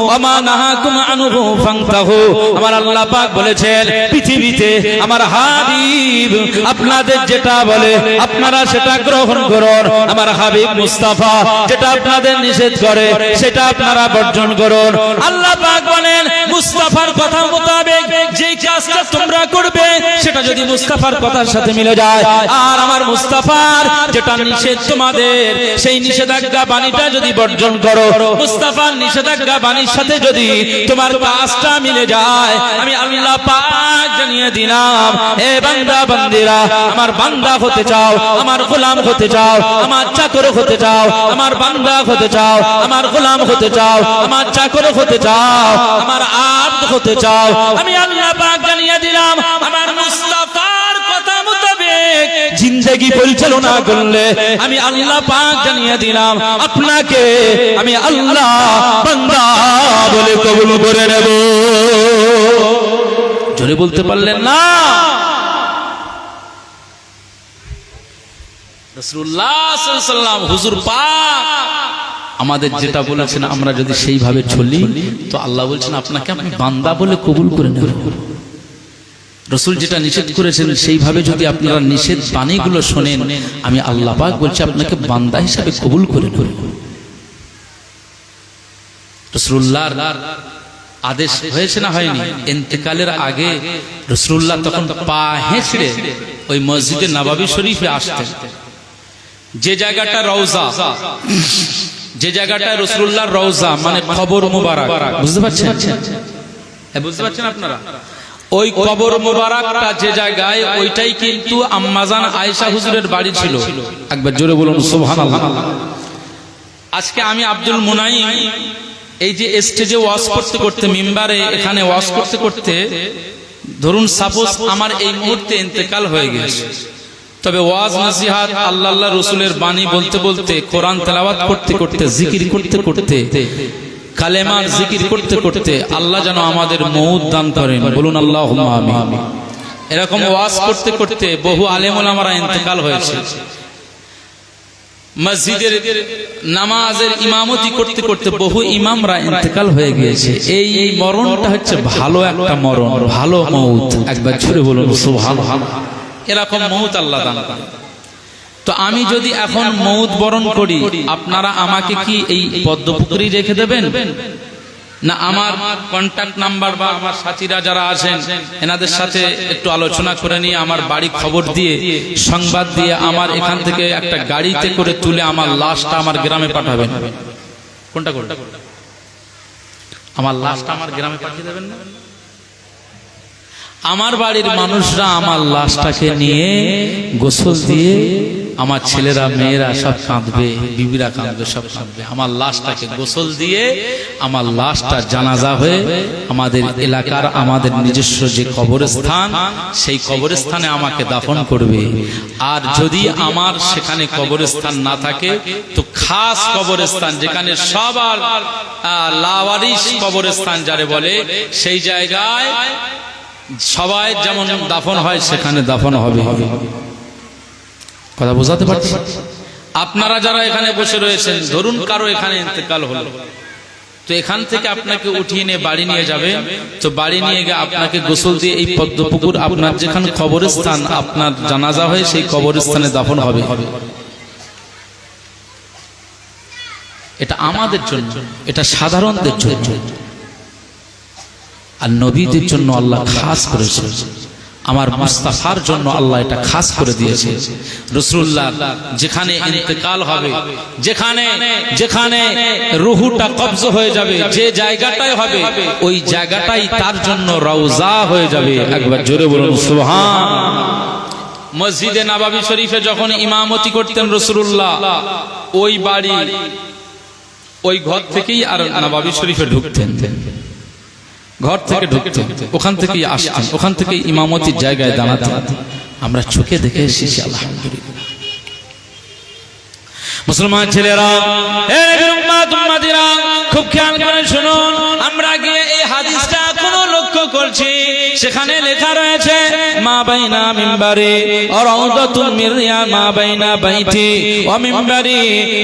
ওয়া মা নাহাকুম আনহু ফান্তাহু। আমার আল্লাহ পাক বলেছেন পৃথিবীতে আমার হাবিব আপনাদের যেটা বলে আপনারা সেটা গ্রহণ করুন, আমার হাবিব মুস্তাফা যেটা আপনাদের নিষেধ করে সেটা আপনারা বর্জন করুন। আল্লাহ পাক বলেন মুস্তাফার কথা মোতাবেক যে কাজটা তোমরা করবে সেটা যদি মুস্তাফার কথার সাথে মিলে যায়, আর আমার মুস্তাফার যেটা নিষেধ তোমাদের সেই নিষেধাজ্ঞা বাণীটা যদি বর্জন করো, মুস্তাফার নিষেধাজ্ঞা বাণীর সাথে যদি তোমার কাজটা মিলে যায়, আমি আল্লাহ পাক জানিয়ে দিলাম, হে বান্দা বান্দিরা, আমার বান্দা হতে চাও, আমার গোলাম হতে চাও, আমার চাকর হতে চাও, আমার বান্দা হতে চাও, আমার গোলাম হতে চাও, আমার চাকর হতে চাও, আমার আব্দ হতে চাও, আমি আল্লাহ পাক জানিয়ে দিলাম, আমার মুস্তাফার কথা মোতাবেক জিন্দেগি পরিচালনা করলে আমি আল্লাহ পাক জানিয়ে দিলাম আপনাকে আমি আল্লাহ বান্দা বলে কবুল করে নেব। জোরে বলতে পারলেন না? রাসূলুল্লাহ সাল্লাল্লাহু আলাইহি ওয়াসাল্লাম হুজুর পাক আমাদের যেটা বলেছেন আমরা যদি সেইভাবে চলি তো আল্লাহ বলছেন আপনাকে আমি বান্দা বলে কবুল করে নেব। রাসূল যেটা নিষেধ করেছেন সেইভাবে যদি আপনারা নিষেধ বাণীগুলো শোনেন, আমি আল্লাহ পাক বলছি আপনাকে বান্দা হিসাবে কবুল করে নেব। রাসূলুল্লাহর আদেশ হয়েছে না হয়নি? ইন্তেকালের আগে রাসূলুল্লাহ তখন পা হেঁচড়ে ওই মসজিদে নববী শরীফে আসতেন, যে জায়গাটা রওজা, যে জায়গাটা রাসূলুল্লাহর রওজা মানে কবর মুবারক, বুঝতে পারছেন? বুঝতে পারছেন আপনারা? ওই কবর মুবারকটা যে জায়গায়, ওইটাই কিন্তু আম্মাজান আয়েশা হুজুরের বাড়ি ছিল। একবার জোরে বলুন সুবহানাল্লাহ। আজকে আমি আব্দুল মুনাইম এই যে স্টেজে ওয়াজ করতে করতে, মিম্বারে এখানে ওয়াজ করতে করতে, ধরুন সাপোজ আমার এই মুহূর্তে ইন্তেকাল হয়ে গেছে, তবে ওয়াজ নসিহত আল্লাহ আল্লাহ রাসূলের বাণী বলতে বলতে, কোরআন তেলাওয়াত করতে করতে, জিকির করতে করতে, কালেমার জিকির করতে করতে আল্লাহ যেন আমাদের মউত দান করেন, বলুন আল্লাহুম্মা আমিন। এরকম ওয়াজ করতে করতে বহু আলেম ওলামারা ইন্তেকাল হয়েছে। মসজিদের নামাজের ইমামতি করতে করতে বহু ইমামরা ইন্তেকাল হয়ে গিয়েছে। এই মরণটা হচ্ছে ভালো একটা মরণ, ভালো মউত। একবার ছুড়ে বলুন সুবহানাল্লাহ। এরকম মউত আল্লাহ দান করেন। তো আমি যদি এখন মউত বরণ করি, আপনারা আমাকে কি এই পদ্মপুকুরেই রেখে দেবেন, না আমার কন্টাক্ট নাম্বার বা আমার সাথীরা যারা আছেন এনাদের সাথে একটু আলোচনা করে নিয়ে আমার বাড়ি খবর দিয়ে, সংবাদ দিয়ে আমার এখান থেকে একটা গাড়িতে করে তুলে আমার লাশটা আমার গ্রামে পাঠাবেন? কোনটা করবেন? আমার লাশটা আমার গ্রামে পাঠিয়ে দেবেন না? আমার বাড়ির মানুষরা আমার লাশটাকে নিয়ে গোসল দিয়ে, আমার ছেলেরা মেয়েরা সব কাঁদবে, বিবিরা কাঁদবে, সব কাঁদবে, আমার লাশটাকে গোসল দিয়ে আমার লাশটা জানাজা হয়ে আমাদের এলাকার আমাদের নিজস্ব যে কবরস্থান সেই কবরস্থানে আমাকে দাফন করবে। আর যদি আমার সেখানে কবরস্থান না থাকে তো খাস কবরস্থান, যেখানে সবার লাওয়ারিস কবরস্থান যারে বলে, সেই জায়গায় সবাই যেমন দাফন হয় সেখানে দাফন হবে। কথা বোঝাতে পারছি? আপনারা যারা এখানে বসে রয়েছেন, ধরুন কারো এখানে ইন্তেকাল হলো, তো এখান থেকে আপনাকে উঠিয়ে নিয়ে বাড়ি নিয়ে যাবে, তো বাড়ি নিয়ে গিয়ে আপনাকে গোসল দিয়ে এই পদ্মপুকুর আপনার যেখানে কবরস্থান, আপনার জানাজা হয়ে সেই কবরস্থানে দাফন হবে। এটা আমাদের জন্য, এটা সাধারণদের জন্য, আর নবীদের জন্য আল্লাহ খাস করেছে। আমার মুস্তাফার জন্য আল্লাহ এটা খাস করে দিয়েছে। রাসূলুল্লাহ যেখানে ইন্তেকাল হবে, যেখানে যেখানে রূহটা কবজ হয়ে যাবে, যে জায়গাটাই হবে ওই জায়গাটাই তার জন্য রওজা হয়ে যাবে। একবার জোরে বলুন সুবহানাল্লাহ। মসজিদে নববী শরীফে যখন ইমামতি করতেন রাসূলুল্লাহ, ওই বাড়ি ওই ঘর থেকেই আর নববী শরীফে ঢুকতেন, ঘর থেকে ঢুকতেন, ওখান থেকেই আসতেন, ওখান থেকেই ইমামতির জায়গায় দাঁড়াতেন। আমরা চোখে দেখে এসেছি আলহামদুলিল্লাহ। মুসলমান ছেলেরা, খুব খেয়াল করে শুনুন, আমরা গিয়ে এই হাদিসটা এখনো লক্ষ্য করছি, সেখানে লেখা রয়েছে মা বাইনা মিম্বারি রাউদাতুন মির রিয়াদ, মা বাইনা বাইতি ওয়া মিম্বারি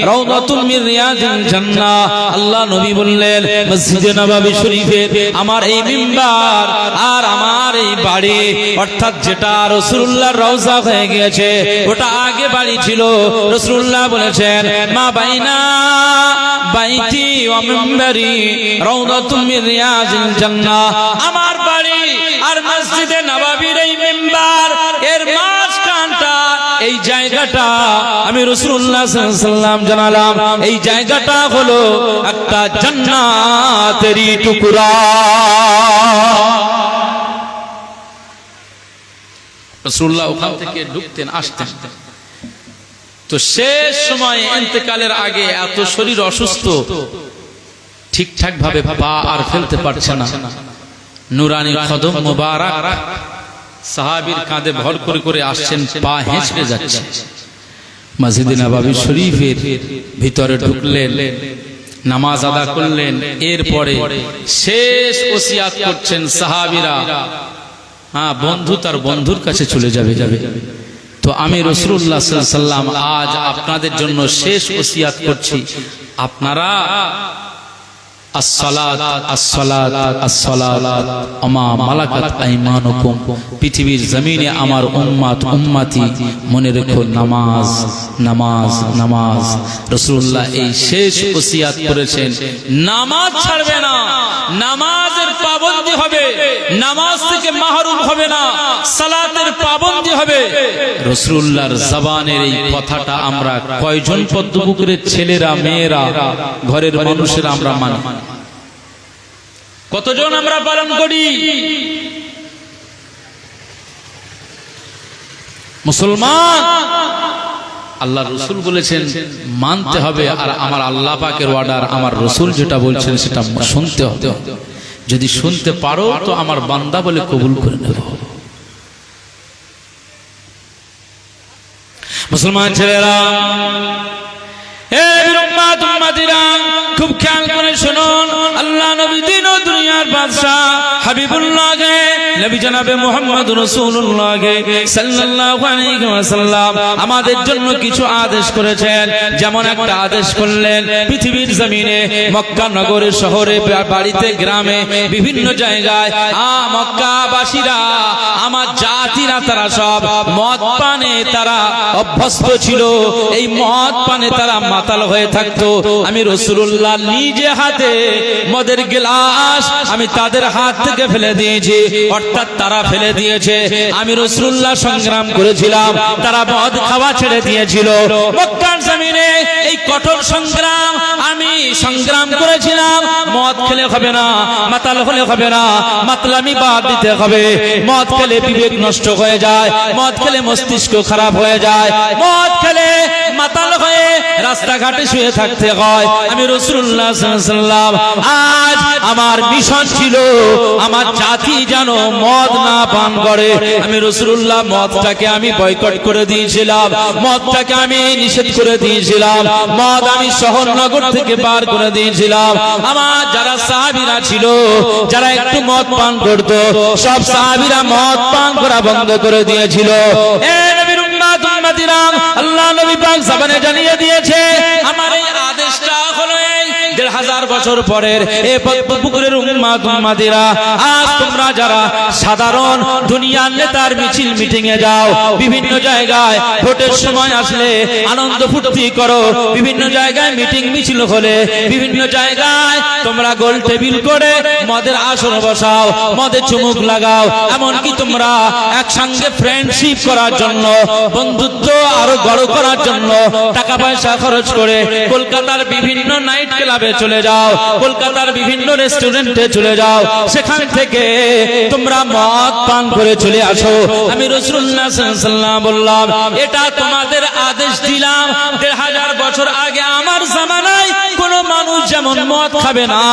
রাউদাতুন মির রিয়াদিল জান্নাহ। আল্লাহ নবী বললেন মসজিদে নববী শরীফের আমার এই মিম্বার আর আমার এই বাড়ি, অর্থাৎ যেটা রাসূলুল্লাহর রওজা হয়ে গিয়েছে, ওটা আগে বাড়ি ছিল। রাসূলুল্লাহ বলেছেন মা বাইনা বাইতি ওয়া মিম্বারি রাউদাতুন মির রিয়াদিল জান্নাহ, আমার বাড়ি আর মসজিদে নববীর এই মিম্বার এর মাঝখানটা, এই জায়গাটা আমি রাসূলুল্লাহ সাল্লাল্লাহু আলাইহি ওয়াসাল্লাম জানালাম, এই জায়গাটা হলো একটা জান্নাতেরই টুকরা। রাসূলুল্লাহ ওখান থেকে ঢুকতেন আসতেন, তো শেষ সময়ে ইন্তেকালের আগে এত শরীর অসুস্থ, ঠিকঠাক ভাবে পা আর ফেলতে পারছে না, নুরানি কদম মুবারক সাহাবীর কাঁধে ভর করে করে আসছেন, পা হেঁচড়ে যাচ্ছে। মসজিদে নববী শরীফের ভিতরে ঢুকলেন, নামাজ আদা করলেন, এরপরে শেষ ওসিয়াত করছেন সাহাবীরা, হ্যাঁ বন্ধু তার বন্ধুর কাছে চলে যাবে। তো আমি রাসূলুল্লাহ সাল্লাল্লাহু আলাইহি ওয়াসাল্লাম আজ আপনাদের জন্য শেষ ওসিয়াত করছি, আপনারা আসসালাত আসসালাত আসসালাত আমা মালাকাত আইমানুকুম, পৃথিবীর জমিনে আমার উম্মত উম্মতি, মনে রেখো নামাজ নামাজ নামাজ। রাসূলুল্লাহ এই শেষ ওসিয়াত করেছেন, নামাজ ছাড়বে না, নামাজের পাবন্দি হবে, নামাজ থেকে মাহরুম হবে না, সালাতের পাবন্দি হবে। রাসূলুল্লাহর জবানের এই কথাটা আমরা কয়জন পদ্মপুকুরের ছেলেরা মেয়েরা ঘরের মানুষেরা আমরা মানি, কতজন আমরা পালন করি? মুসলমান, আল্লাহ রসুল বলেছেন মানতে হবে, আর আমার আল্লাহ পাকের অর্ডার, আমার রসুল যেটা বলছেন সেটা শুনতে হবে। যদি শুনতে পারো তো আমার বান্দা বলে কবুল করে নেব। মুসলমান ছেলেরা, খুব খেয়াল করে শুনুন, আল্লাহ নবী দিন ও দুনিয়ার বাদশা হাবিবুল্লাহ নবী জনাবে মুহাম্মদ রাসূলুল্লাহ সাল্লাল্লাহু আলাইহি ওয়াসাল্লাম আমাদের জন্য কিছু আদেশ করেছেন। যেমন একটা আদেশ করলেন, পৃথিবীর জমিনে মক্কা নগরে শহরে বাড়িতে গ্রামে বিভিন্ন জায়গায় মক্কাবাসীরা আমার জাতিরা তারা সব মদ পানে তারা অভ্যস্ত ছিল, এই মদ পানে তারা মাতাল হয়ে থাকতো। আমি রাসূলুল্লাহ নিজে হাতে মদের গ্লাস আমি তাদের হাত থেকে ফেলে দিয়েছি, অর্থাৎ তারা ফেলে দিয়েছে, আমি রাসূলুল্লাহ সংগ্রাম করেছিলাম, তারা মদ খাওয়া ছেড়ে দিয়েছিল। মক্কার জমিনে এই কঠোর সংগ্রাম আমি সংগ্রাম করেছিলাম, মদ খেলে হবে না, মাতাল হলে হবে না, মাতলামি বাদ দিতে হবে। মদ খেলে বিবেক নষ্ট হয়ে যায়, মদ খেলে মস্তিষ্ক খারাপ হয়ে যায়, মদ খেলে মাতাল হয়ে রাস্তাঘাটে শুয়ে থাকতে হয়। আমি রাসূলুল্লাহ সাল্লাল্লাহু আলাইহি ওয়াসাল্লাম আজ আমার মিশন ছিল আমার জাতি যেন মদ না পান করে। আমি রাসূলুল্লাহ মদটাকে আমি বয়কট করে দিয়েছিলাম, মদটাকে আমি নিষেধ করে দিয়েছিলাম, মদ আমি শহর নগর থেকে বার করে দিয়েছিলাম। আমার যারা সাহাবীরা ছিল যারা একটু মদ পান করত, সব সাহাবীরা মদ পান করা বন্ধ করে দিয়েছিল। এ নবীর উম্মত উম্মতিরা, আল্লাহ নবী পাক জবানে জানিয়ে দিয়েছে, আমার এই আদেশটা হলো ১,৫০০ বছর পরের এই পদ্মপুকুরের উম্মত উম্মতিরা, আজ তোমরা যারা সাধারণ দুনিয়ার নেতার মিছিল মিটিং এ যাও, বিভিন্ন জায়গায় ভোটের সময় আসলে আনন্দ ফুর্তি করো, বিভিন্ন জায়গায় মিটিং মিছিল হলে বিভিন্ন জায়গায় তোমরা গোল টেবিল করে মদের আসর বসাও, মদের চুমুক লাগাও, এমনকি তোমরা একসঙ্গে ফ্রেন্ডশিপ করার জন্য, বন্ধুত্ব আরো বড় করার জন্য টাকা পয়সা খরচ করে কলকাতার বিভিন্ন নাইট ক্লাবে চলে যাও, কলকাতার বিভিন্ন রেস্টুরেন্টে চলে যাও, সেখান থেকে তোমরা মদ পান করে চলে আসো। আমি রাসূলুল্লাহ সাল্লাল্লাহু আলাইহি ওয়াসাল্লাম বললাম, এটা তোমাদের আদেশ দিলাম। ১,৫০০ বছর আগে আমার জামানায় কোন মানুষ যেমন মদ খাবে না,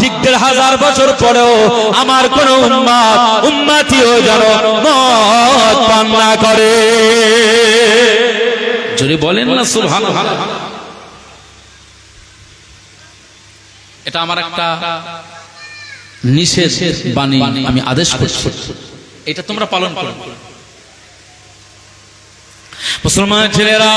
ঠিক 1500 বছর পরেও আমার কোন উম্মতিও যেন মদ পান না করে। যদি বলেন না সুবহানাল্লাহ। এটা আমার একটা নিষেধ বাণী, আমি আদেশ করছি, এটা তোমরা পালন করো। মুসলমান ছেলেরা,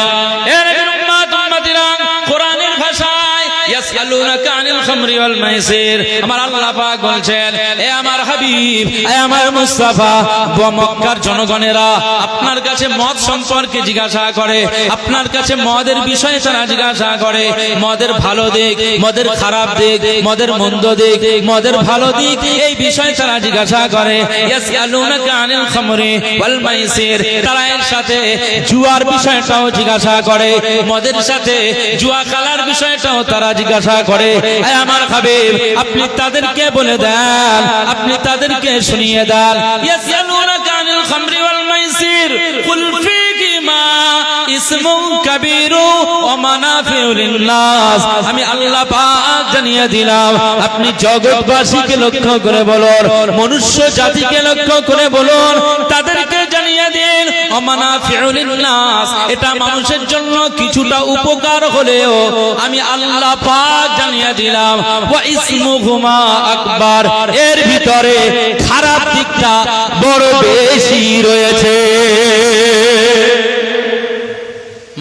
এ নবীর উম্মত উম্মতিরা, কোরআনের ভাষায় ইয়াসআলুনাকা আনিল খামরি ওয়াল মাইসির, আমার আল্লাহ পাক বলছেন, এ আমার হাবিব, এ আমার মুস্তাফা, মক্কার জনগণেরা আপনার কাছে মদ সম্পর্কে জিজ্ঞাসা করে, আপনার কাছে মদের বিষয়ে তারা জিজ্ঞাসা করে, মদের ভালো দিক, মদের খারাপ দিক, মদের মন্দ দিক, মদের ভালো দিক, এই বিষয়ে তারা জিজ্ঞাসা করে। ইয়াসআলুনাকা আনিল খামরি ওয়াল মাইসির, তারা এর সাথে জুয়ার বিষয়টাও জিজ্ঞাসা করে, মদের সাথে জুয়া খেলার বিষয়টাও তারা জিজ্ঞাসা করে। আমার হাবিব, আপনি তাদেরকে বলে দেন, আপনি তাদেরকে শুনিয়ে দেন। ইয়াসআলুনাকা আনিল খামরি ওয়াল মাইসির কুল ফীহিমা ইসমুন কাবীরু ওয়া মানাফিউ লিন-নাস, আমি আল্লাহ পাক জানিয়ে দিলাম, আপনি জগৎবাসীকে লক্ষ্য করে বলুন, মনুষ্য জাতিকে লক্ষ্য করে বলুন, তাদেরকে জানিয়ে দিন ওয়া মানাফিউ লিন-নাস, এটা মানুষের জন্য কিছুটা উপকার হলেও আমি আল্লাহ পাক জানিয়ে দিলাম ওয়া ইসমুহুমা আকবার, এর ভিতরে খারাপ দিকটা বড় বেশি রয়েছে।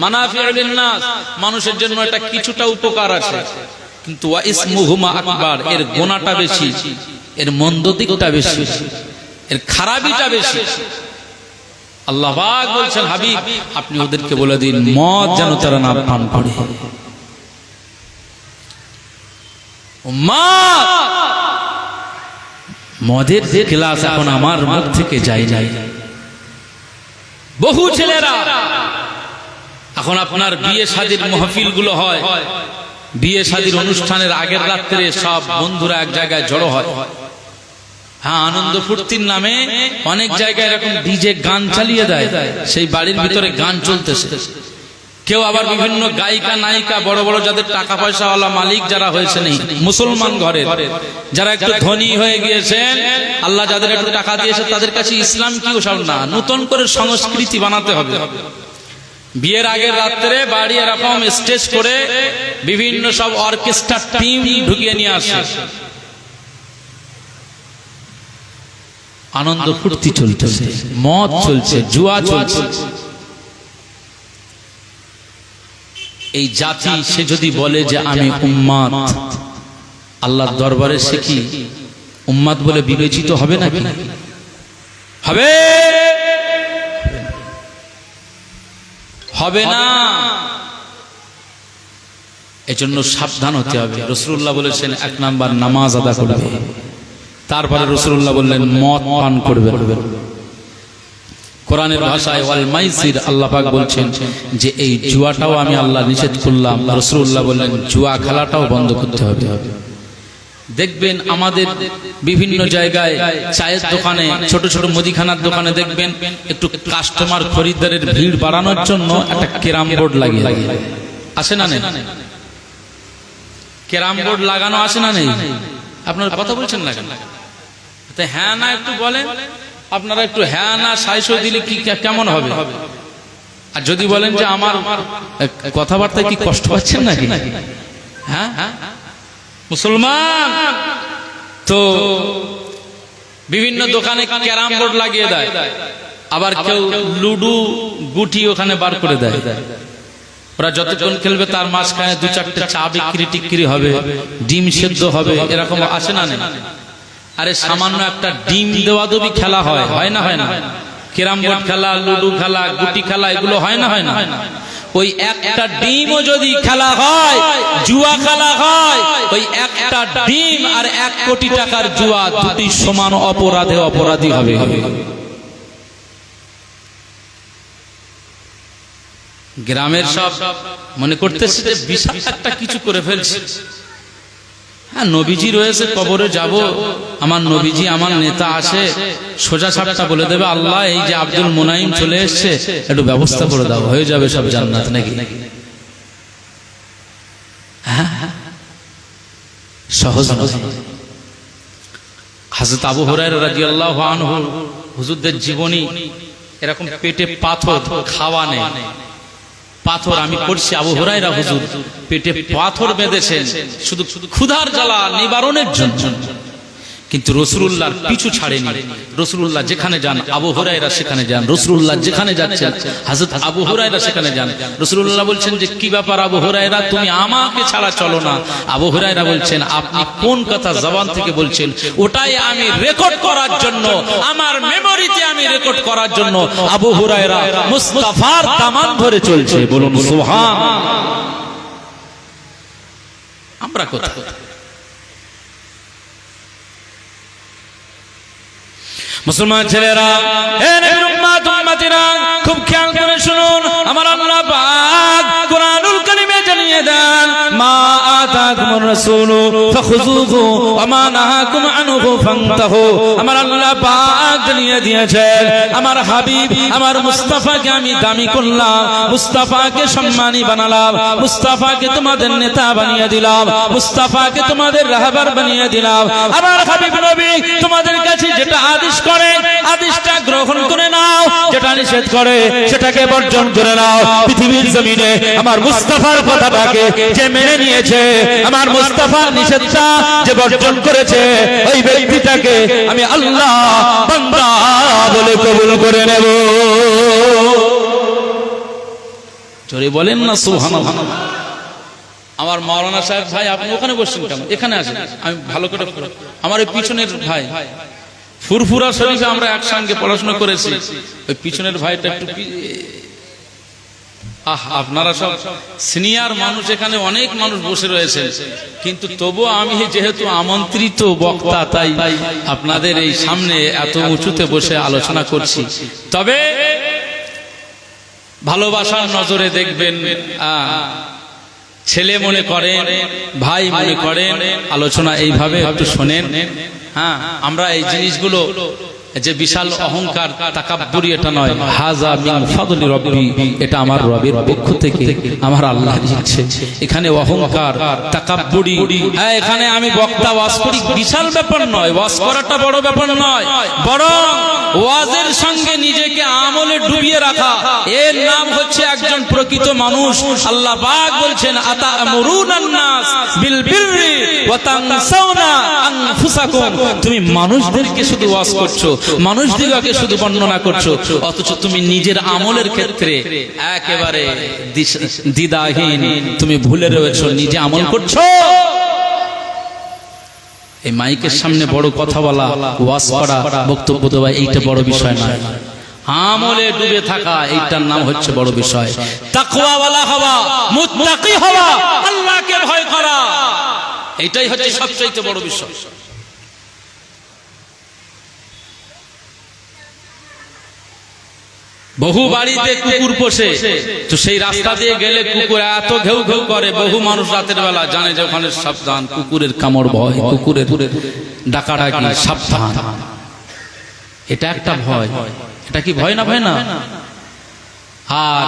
মানাফিউ লিন-নাস, মানুষের জন্য এটা কিছুটা উপকার আছে, কিন্তু ওয়া ইসমুহুমা আকবার, এর গুনাহটা বেশি, এর মন্দ দিকটা বেশি, এর খারাপিটা বেশি। আল্লাহ পাক বলছেন, হাবিব আপনি ওদেরকে বলে দিন মদ যেন তারা না পান করে। মদের গ্লাস এখন আমার মুখ থেকে যায় যায়। বহু ছেলেরা এখন আপনার বিয়ে শাদীর মাহফিল গুলো হয়, বিয়ে শাদীর অনুষ্ঠানের আগের রাত্রে সব বন্ধুরা এক জায়গায় জড়ো হয়, হ্যাঁ আনন্দ ফুর্তির নামে অনেক জায়গায় এরকম ডিজে গান চালিয়ে দেয়, সেই বাড়ির ভিতরে গান চলতেছে। কেউ আবার বিভিন্ন গায়িকা নায়িকা, বড় বড় যাদের টাকা পয়সাওয়ালা মালিক যারা হয়েছেন, মুসলমান ঘরের যারা একটু ধনী হয়ে গিয়েছেন, আল্লাহ যাদের একটু টাকা দিয়েছে, তাদের কাছে ইসলাম কি ওসব না, নতুন করে সংস্কৃতি বানাতে হবে। বিয়ের আগের রাত্রে বাড়ি এরকম স্টেজ করে বিভিন্ন সব অর্কেস্ট্রা টিম ঢুকিয়ে নিয়ে আসে, আনন্দ ফুর্তি চলতেছে, মদ চলছে, জুয়া চলছে। এই জাতি সে যদি বলে যে আমি উম্মাত আল্লাহর দরবারে, সে কি উম্মাত বলে বিবেচিত হবে নাকি? হবে? হবে না। এজন্য সাবধান হতে হবে। রাসূলুল্লাহ বলেছেন 1 নাম্বার নামাজ আদা করবে, তারপরে রাসূলুল্লাহ বললেন মদ পান করবে। কোরআনের ভাষায় ওয়াল মাইসির, আল্লাহ পাক বলছেন যে এই জুয়াটাও আমি আল্লাহ নিষেধ করলাম। রাসূলুল্লাহ বললেন জুয়া খেলাটাও বন্ধ করতে হবে। দেখবেন আমাদের বিভিন্ন জায়গায় চায়ের দোকানে, ছোট ছোট মুদিখানার দোকানে দেখবেন একটু কাস্টমার খরিদ্দারের ভিড় বাড়ানোর জন্য একটা ক্যারাম বোর্ড লাগিয়ে আসে না নেই? ক্যারাম বোর্ড লাগানো আসে না নেই? আপনারা কথা বলছেন না কেন? হ্যাঁ না একটু বলেন, আপনারা একটু হ্যাঁ না সাইসো দিলে কি কেমন হবে? আর যদি বলেন যে আমার কথাবার্তায় কি কষ্ট পাচ্ছেন নাকি? হ্যাঁ মুসলমান তো বিভিন্ন দোকানে ক্যারাম বোর্ড লাগিয়ে দেয়, আবার কেউ লুডু গুটি ওখানে বার করে দেয়। ওরা যতক্ষণ খেলবে তার মাঝখানে 2-4টে চা বিক্রি টিক্রি হবে, ডিম সেদ্ধ হবে, এরকম আসে না নেই? আরে সামান্য একটা ডিম দেওয়া দেবী খেলা হয়, হয় না? হয় না? ক্যারাম বোর্ড খেলা, লুডু খেলা, গুটি খেলা, এগুলো হয় না? হয় না? ওই একটা ডিমও যদি খেলা হয়, জুয়া খেলা হয়, ওই একটা ডিম আর 1 কোটি টাকার জুয়া দুটি সমান অপরাধী হবে। গ্রামের সব মনে করতেছে যে বিশাল একটা কিছু করে ফেলছে। হ্যাঁ, নবীজি রয়েছে, কবরে যাব, আমার নবীজি আমার নেতা আছে, সোজা সাপটা বলে দেবে আল্লাহ এই যে আব্দুল মুনাইম চলে এসছে, একটু ব্যবস্থা করে দাও, হয়ে যাবে সব জান্নাত নাকি? সহজ নয়। হযরত আবু হুরায়রা রাদিয়াল্লাহু আনহু হুজুরদের জীবনী এরকম পেটে পাথর, খাওয়া নেই, পাথর আমি পড়ছি আবু হুরায়রা হুজুর পেটে পাথর বেঁধেছেন শুধু ক্ষুধার জ্বালা নিবারণের জন্য, কিন্তু রাসূলুল্লাহর পিছু ছাড়েনি। রাসূলুল্লাহ যেখানে যান আবু হুরায়রা সেখানে যান, রাসূলুল্লাহ যেখানে যাচ্ছেন হযরত আবু হুরায়রা সেখানে যান। রাসূলুল্লাহ বলছেন যে কি ব্যাপার আবু হুরায়রা, তুমি আমাকে ছাড়া চলো না। আবু হুরায়রা বলছেন আপনি কোন কথা জবান থেকে বলছেন ওটাই আমি রেকর্ড করার জন্য, আমার মেমোরিতে আমি রেকর্ড করার জন্য আবু হুরায়রা মুস্তাফার দামান ধরে চলছে। বলুন সুবহানাল্লাহ। আমরা কোথায়? মুসলমান ছেলেরা, হে নবীর উম্মত উম্মতিরা, খুব খেয়াল করে শুনুন। আমার আল্লাহ পাক কুরআনুল কারীমে জানিয়ে দেন, মা আতাকুমুর রাসূলু ফাখুযুহু ওয়া মা নাহাকুম আনহু ফান্তাহু। আমার আল্লাহ পাক জানিয়ে দিয়েছেন আমার হাবিব আমার মুস্তাফাকে আমি দামি করলাম, মুস্তাফাকে সম্মানী বানালাম, মুস্তাফাকে তোমাদের নেতা বানিয়ে দিলাম, মুস্তাফাকে তোমাদের রাহবার বানিয়ে দিলাম। আমার হাবিব নবী তোমাদের কাছে যেটা আদেশ করে আদেশটা গ্রহণ করে নাও, যেটা নিষেধ করে সেটাকে বর্জন করে নাও। পৃথিবীর জমিনে আমার মুস্তাফার কথাটাকে যে মেনে নিয়েছে, আমার মুস্তাফার নিষেধটা যে বর্জন করেছে, ওই ব্যক্তিটাকে আমি আল্লাহ বান্দা বলে কবুল করে নেব। জোরে বলেন না সুবহানাল্লাহ। আমার মাওলানা সাহেব ভাই, আপনি ওখানে বসছেন কেন? এখানে আসেন, আমি ভালো করে আমার এই পিছনের ভাই ফুরফুরা শরীফে আমরা একসঙ্গে পড়াশোনা করেছি, ওই পিছনের ভাইটা একটু আপনারা সব সিনিয়র মানুষ, এখানে অনেক মানুষ বসে রয়েছে, কিন্তু তবুও আমি যেহেতু আমন্ত্রিত বক্তা তাই আপনাদের এই সামনে এত উঁচুতে বসে আলোচনা করছি। তবে ভালোবাসার নজরে দেখবেন, ছেলে মনে করেন, ভাই মনে করেন, আলোচনা এইভাবে একটু শোনেন। হ্যাঁ, আমরা এই জিনিসগুলো যে বিশাল অহংকার তাকাব্বুরি এটা নয়, হাযা মিন ফাদলি রাব্বি, এটা আমার রবের পক্ষ থেকে আমার আল্লাহর ইচ্ছে। এখানে অহংকার তাকাব্বুরি, হ্যাঁ এখানে আমি বক্তা ওয়াজ করি বিশাল ব্যাপার নয়, ওয়াজ করাটা বড় ব্যাপার নয়, বরং ওয়াজের সঙ্গে নিজেকে আমলে ডুবিয়ে রাখা, এর নাম হচ্ছে একজন প্রকৃত মানুষ। আল্লাহ পাক বলছেন আতা'মুরুনান নাস বিল বিররি ওয়া তানসাউনা আনফুসাকুম, তুমি মানুষদেরকে শুধু ওয়াজ করছো, মানুষদিগকে শুধু বর্ণনা করছো, অথচ তুমি নিজের আমলের ক্ষেত্রে একেবারে দ্বিধাহীন, তুমি ভুলে রয়েছো, নিজে আমল করছো। এই মাইকের সামনে বড় কথা বলা, ওয়াজ করা, বক্তব্য দেওয়া এইটা বড় বিষয় নয়, আমলে ডুবে থাকা এইটার নাম হচ্ছে বড় বিষয়। তাকওয়াওয়ালা হওয়া, মুত্তাকি হওয়া, আল্লাহকে ভয় করা, এইটাই হচ্ছে সবচেয়ে বড় বিষয়। বহু বাড়িতে কুকুর পোষে, তো সেই রাস্তা দিয়ে গেলে কুকুর এত ঘেউ ঘেউ করে, বহু মানুষ রাতের বেলা জানে যে ওখানে সাবধান, কুকুরের কামড় ভয়, কুকুরের ডাকাডাকি সাবধান, এটা একটা ভয়। এটা কি ভয় না? ভয় না। আর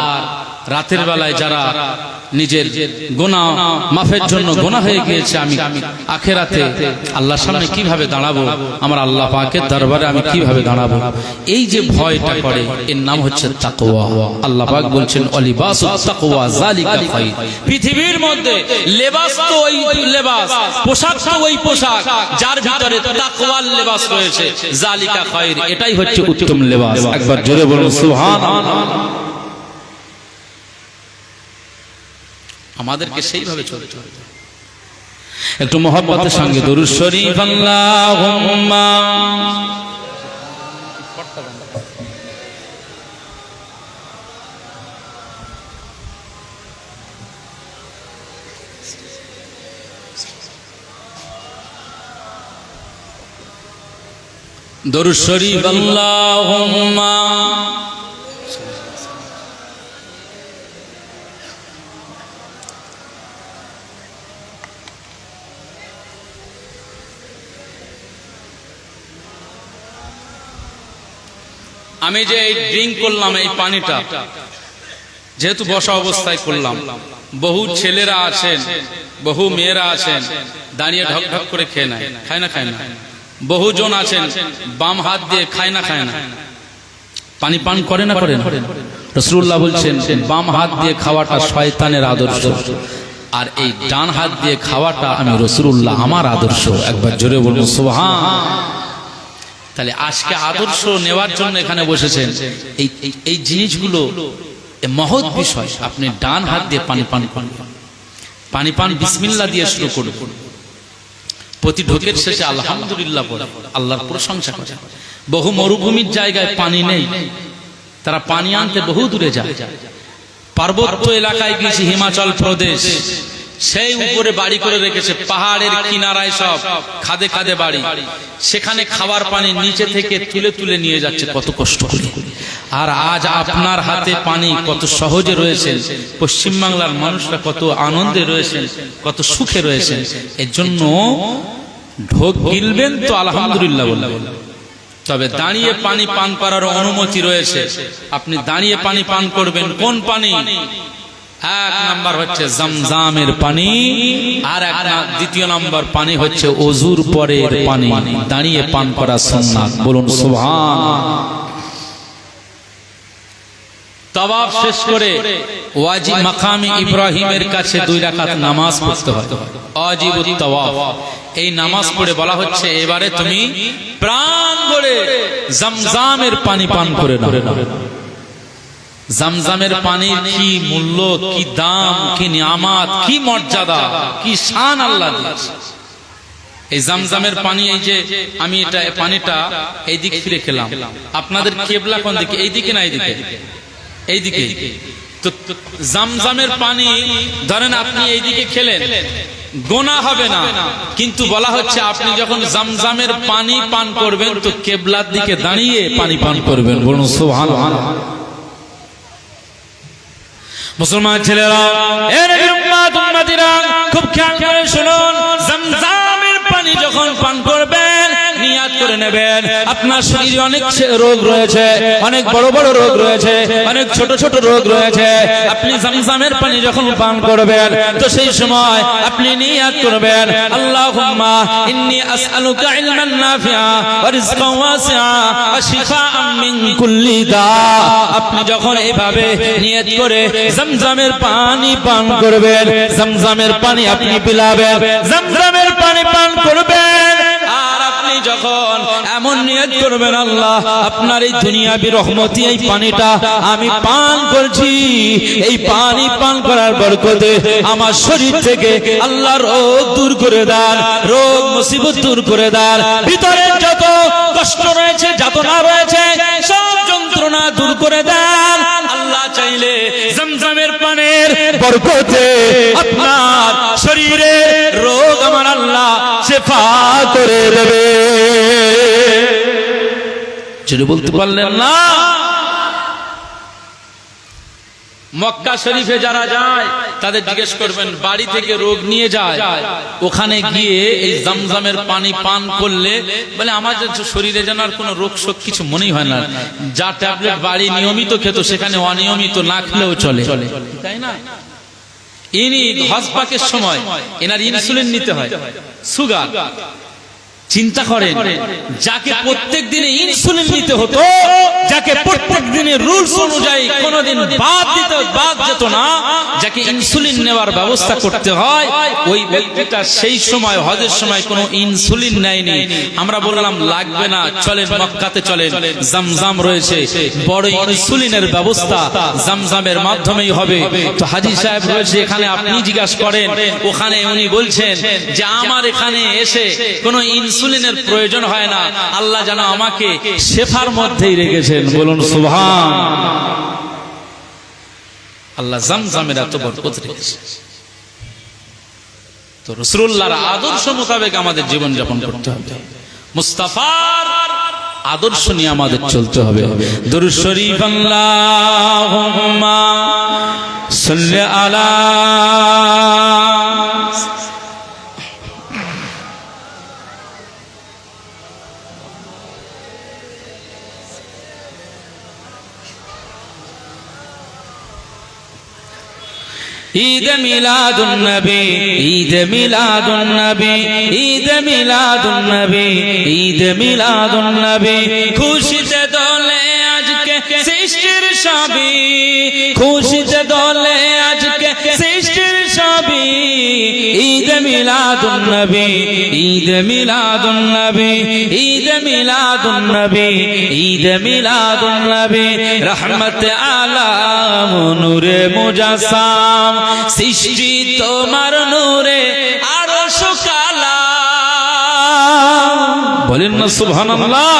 রাতের বেলায় যারা নিজের গুনাহ মাফের জন্য গুনাহ হয়ে গিয়েছে, আমি আখিরাতে আল্লাহর সামনে কিভাবে দাঁড়াবো, আমার আল্লাহ পাকের দরবারে আমি কিভাবে দাঁড়াবো, এই যে ভয়টা করে, এর নাম হচ্ছে তাকওয়া। আল্লাহ পাক বলছেন অলিবাসুত তাকওয়া যালিকা খায়র। পৃথিবীর মধ্যে লেবাস তো ওই লেবাস, পোশাক তো ওই পোশাক, যার ভিতরে তাকওয়ার লেবাস রয়েছে, যালিকা খায়র, এটাই হচ্ছে উত্তম লেবাস। একবার জোরে বলুন সুবহানাল্লাহ। আমাদেরকে সেইভাবে চলতে হবে। একটু মহব্বতের সঙ্গে দরুদ শরীফ আল্লাহুম্মা দরুদ শরীফ আল্লাহুম্মা আমি যে এই ড্রিঙ্ক করলাম, এই পানিটা যেহেতু বসা অবস্থায় করলাম, বহু ছেলেরা আছেন বহু মেয়েরা আছেন দাঁড়িয়ে ঢক ঢক করে খেয়ে নেয়, খায় না খায় না। বহুজন আছেন বাম হাত দিয়ে খায় না খায় না, পানি পান করে না করে না। রাসূলুল্লাহ বলছেন বাম হাত দিয়ে খাওয়াটা শয়তানের আদর্শ, আর এই ডান হাত দিয়ে খাওয়াটা আমি রাসূলুল্লাহ আমার আদর্শ। একবার জোরে বলুন সুবহান। তাহলে আজকে আদর্শ নেওয়ার জন্য এখানে বসেছেন। এই জিনিসগুলো মহৎ বিষয়। আপনি ডান হাত দিয়ে পানি পান করুন, পানি পান বিসমিল্লাহ দিয়ে শুরু করুন, প্রতি ঢোকের শেষে আলহামদুলিল্লাহ বলে আল্লাহর প্রশংসা করে। বহু মরুভূমির জায়গায় পানি নেই, তারা পানি আনতে বহু দূরে যায়। পার্বত্য এলাকায় গিয়েছি, হিমাচল প্রদেশ, সেই উপরে বাড়ি করে রেখেছে, পাহাড়ের কিনারায় সব খাদে খাদে বাড়ি, সেখানে খাবার পানি নিচে থেকে তুলে তুলে নিয়ে যাচ্ছে কত কষ্ট করে। আর আজ আপনার হাতে পানি কত সহজে রয়েছে, পশ্চিমবাংলার মানুষরা কত আনন্দে রয়েছেন, কত সুখে রয়েছেন। এর জন্য ঢোক গিলবেন তো আলহামদুলিল্লাহ বলবেন। তবে দাঁড়িয়ে পানি পান করার অনুমতি রয়েছে, আপনি দাঁড়িয়ে পানি পান করবেন। কোন পানি? এক নাম্বার হচ্ছে জমজমের পানি, আর দ্বিতীয় নাম্বার পানি হচ্ছে ওযুর পরের পানি। দাঁড়িয়ে পান করা সুন্নাত, বলুন সুবহান। তাওয়াফ শেষ করে ওয়াজিব মাকামে ইব্রাহিমের কাছে 2 রাকাত নামাজ পড়তে হয়, ওয়াজিবুত তাওয়াফ। এই নামাজ পড়ে বলা হচ্ছে এবারে তুমি প্রাণ ভরে জমজমের পানি পান করে নাও। জমজমের পানির কি মূল্য, কি দাম, কি নিয়ামত, কি মর্যাদা, কি শান আল্লাহ দিয়েছে। এই জমজমের পানি, এই যে আমি এটা পানিটা এই দিক ফিরে খেলাম, আপনাদের কিবলা কোন দিকে? এই দিকে না এই দিকে? এই দিকে। তো জমজমের পানি ধরেন আপনি এই দিকে খেলেন, গোনা হবে না, কিন্তু বলা হচ্ছে আপনি যখন জমজমের পানি পান করবেন তো কিবলার দিকে দাঁড়িয়ে পানি পান করবেন, বলুন সুবহানাল্লাহ। মুসলমান ছেলেরা, এ নবীর উম্মত উম্মতিরা, খুব খেয়াল করে শুনুন। জমজমের পানি যখন পান করবেন নিয়াত করে নেবেন, আপনার শরীরে অনেক রোগ রয়েছে, অনেক বড় বড় রোগ রয়েছে, অনেক ছোট ছোট রোগ রয়েছে। আপনি জমজমের পানি যখন পান করবেন তো সেই সময় আপনি নিয়াত করবেন, আল্লাহুম্মা ইন্নী আসআলুকা ইলমান নাফিআ ওয়া রিজকান ওয়াসিআ ওয়া শিফাআন মিন কুল্লি দা। আপনি যখন এইভাবে নিয়াত করে জমজমের পানি পান করবেন, জমজমের পানি আপনি পিলাবেন, জমজমের পানি পান করবেন, আর আপনি যখন এমন নিয়ত করবেন, আল্লাহ আপনার এই দুনিয়াবি রহমতি এই পানিটা আমি পান করছি, এই পানি পান করার বরকতে আমার শরীর থেকে আল্লাহ রোগ দূর করে দেন, রোগ মুসিবত দূর করে দেন, ভিতরে যত কষ্ট রয়েছে, যাতনা রয়েছে, সব যন্ত্রণা দূর করে দেন। আল্লাহ চাইলে জমজমের পানির বরকতে আপনার শরীরে রোগ আমার আল্লাহ শিফা করে দেবে। যদি বলতে পারলেন না, মক্কা শরীফে যারা যায় তাদের জিজ্ঞেস করবেন, বাড়ি থেকে রোগ নিয়ে যায়, ওখানে গিয়ে এই জমজমের পানি পান করলে বলে আমাদের শরীরে যেন আর কোনো রোগ শোক কিছু মনেই হয় না। যা ট্যাবলেট বাড়ি নিয়মিত খেত সেখানে অনিয়মিত না খেলেও চলে, তাই না? ইনি হজপাকের সময় এনার ইনসুলিন নিতে হয়, সুগার। চিন্তা করেন, যাকে প্রত্যেক দিনে ইনসুলিন নিতে হতো, যাকে প্রত্যেক দিনের রুলস অনুযায়ী কোনোদিন বাদ যেত না, যাকে ইনসুলিন নেওয়ার ব্যবস্থা করতে হয়, ওই ব্যক্তিটা সেই সময় হজের সময় কোনো ইনসুলিন নেয়নি। আমরা বললাম লাগবে না, চলেন মক্কাতে চলেন, জমজম রয়েছে, বড় ইনসুলিনের ব্যবস্থা জমজমের মাধ্যমেই হবে। তো হাজী সাহেব রয়েছে এখানে, আপনি জিজ্ঞাসা করেন, ওখানে উনি বলছেন যে আমার এখানে এসে কোনো ইনসুলিনের প্রয়োজন হয় না, আল্লাহ যেন আমাকে শেফার মধ্যেই রেখেছেন, বলুন সুবহান। আল্লাহ জমজমের এত বরকত রেখেছে। তো রাসূলুল্লাহর আদর্শ মোতাবেক আমাদের জীবন যাপন করতে হবে, মুস্তাফার আদর্শ নিয়ে আমাদের চলতে হবে। দরুদ শরীফ আল্লাহুম্মা সাল্লি আলা ঈদ মিলাদুন নবী, ঈদ মিলাদুন নবী, ঈদ মিলাদুন নবী, ঈদ মিলাদুন নবী। খুশিতে দোলে আজকে সৃষ্টির সবই, খুশিতে দোলে আজকে সৃষ্টির সবই। ঈদ মিলাদুন নবী, ঈদ মিলাদুন নবী, ঈদ মিলাদুন নবী, ঈদ মিলাদুন নবী। রহমত আলাম নূরে মুজাসসাম, সৃষ্টি তোমার নূরে আরশ কালাম। বলেন না সুবহানাল্লাহ,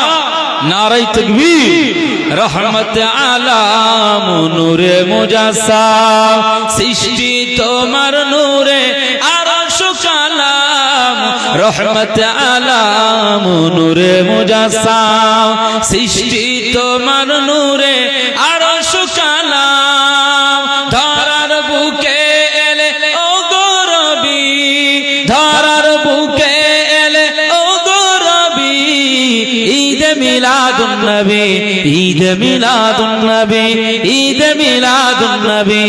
নারায়ে তাকবীর। রহমত আলাম নূরে মুজাসসাম, সৃষ্টি তোমার নূরে আরশ কালাম। রহমত আলাম নূরে মুজাসসাম, সৃষ্টি তোমার নূরে আরশ কালাম। ধরার বুকে এলে ও গো রবি, ধরার বুকে এলে ও গো রবি। ঈদ মিলাদুন নবী, ঈদ মিলাদুন নবী, ঈদ মিলাদুন নবী,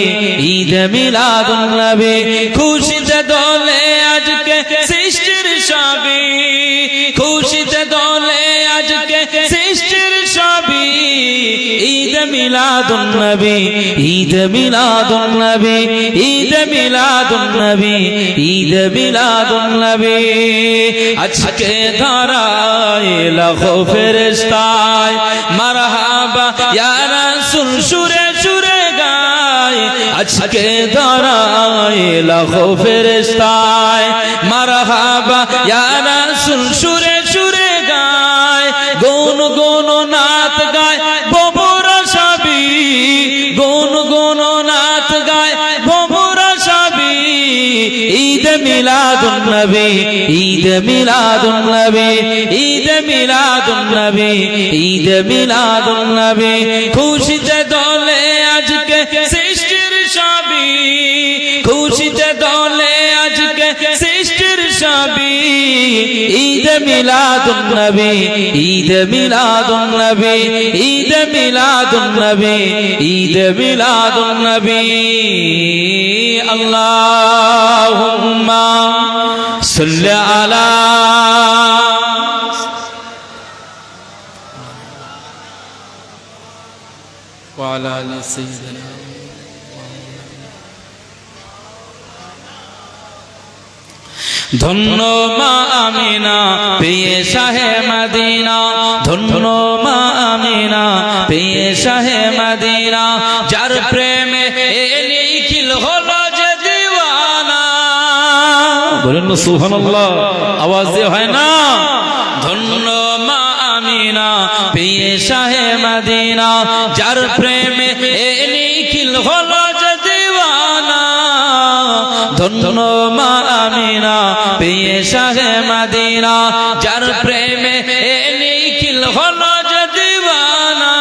ঈদ মিলাদুন নবী। খুশিতে দোলে আজকে সৃষ্টির সবই, খুশিতে দোলে আজকে সৃষ্টির সবই। ঈদ মিলাদুন নবী, ঈদ মিলাদুন নবী, ঈদ মিলাদুন নবী, ঈদ মিলাদুন নবী। আজকে ধরায় লাখো ফেরেশতায় মারহাবা ইয়া রাসূল সুরে সুরে গায়। আজকে ধরায় লাখো ফেরেশতায় মারহাবা ইয়া রাসূল সুরে সুরে গায়। গুন গুন নাত গায় ভোমরা সবই, গুন গুন নাত গায় ভোমরা সবই। ঈদ মিলাদুন নবী, ঈদ মিলাদুন নবী, ঈদ মিলাদুন নবী, ঈদ মিলাদুন নবী। খুশিতে দোলে আজকে সৃষ্টির সবই, খুশিতে দোলে আজকে সৃষ্টির সবই। ঈদ মিলাদুন নবী, ঈদ মিলাদুন নবী, ঈদ মিলাদুন নবী, ঈদ মিলাদুন নবী। আল্লাহুম্মা সাল্লি আলা ওয়া আলা আলি সাইয়্যিদিনা। ধন্য মা আমিনা পেয়ে শাহে মদিনা, ধন্য মা আমিনা পেয়ে শাহে মদিনা। যার প্রেমে এ নিখিল হলো যে দিওয়ানা। বলেন না সুবহানাল্লাহ, আওয়াজ দিয়ে হয় না? ধন্য মা আমিনা পেয়ে শাহে মদিনা, যার প্রেমে এ নিখিল হলো যে দিওয়ানা। ধন্য মা আমিনা পেয়ে শাহে মদিনা, যার প্রেমে এ নিখিল হলো যে দিওয়ানা।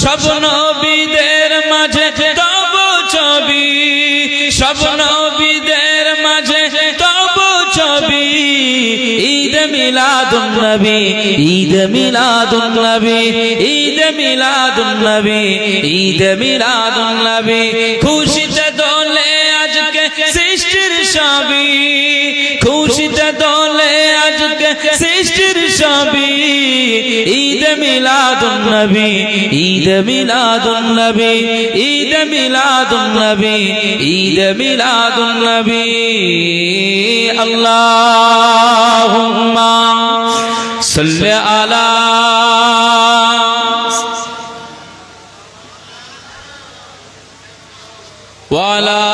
সব নবীদের মাঝে তব ছবি, সব নবীদের মাঝে তব ছবি। ঈদ মিলাদুন নবী, ঈদ মিলাদুন নবী, ঈদ মিলাদুন নবী, ঈদ মিলাদুন নবী। খুশিতে দোলে আজকে সৃষ্টির সবই, খুশিতে দোলে আজকে সৃষ্টির সবই। ঈদ মিলাদুন নবী, ঈদ মিলাদুন নবী, ঈদ মিলাদুন নবী, ঈদ মিলাদুন নবী। আল্লাহুম্মা সাল্লি আলা ওয়া আলা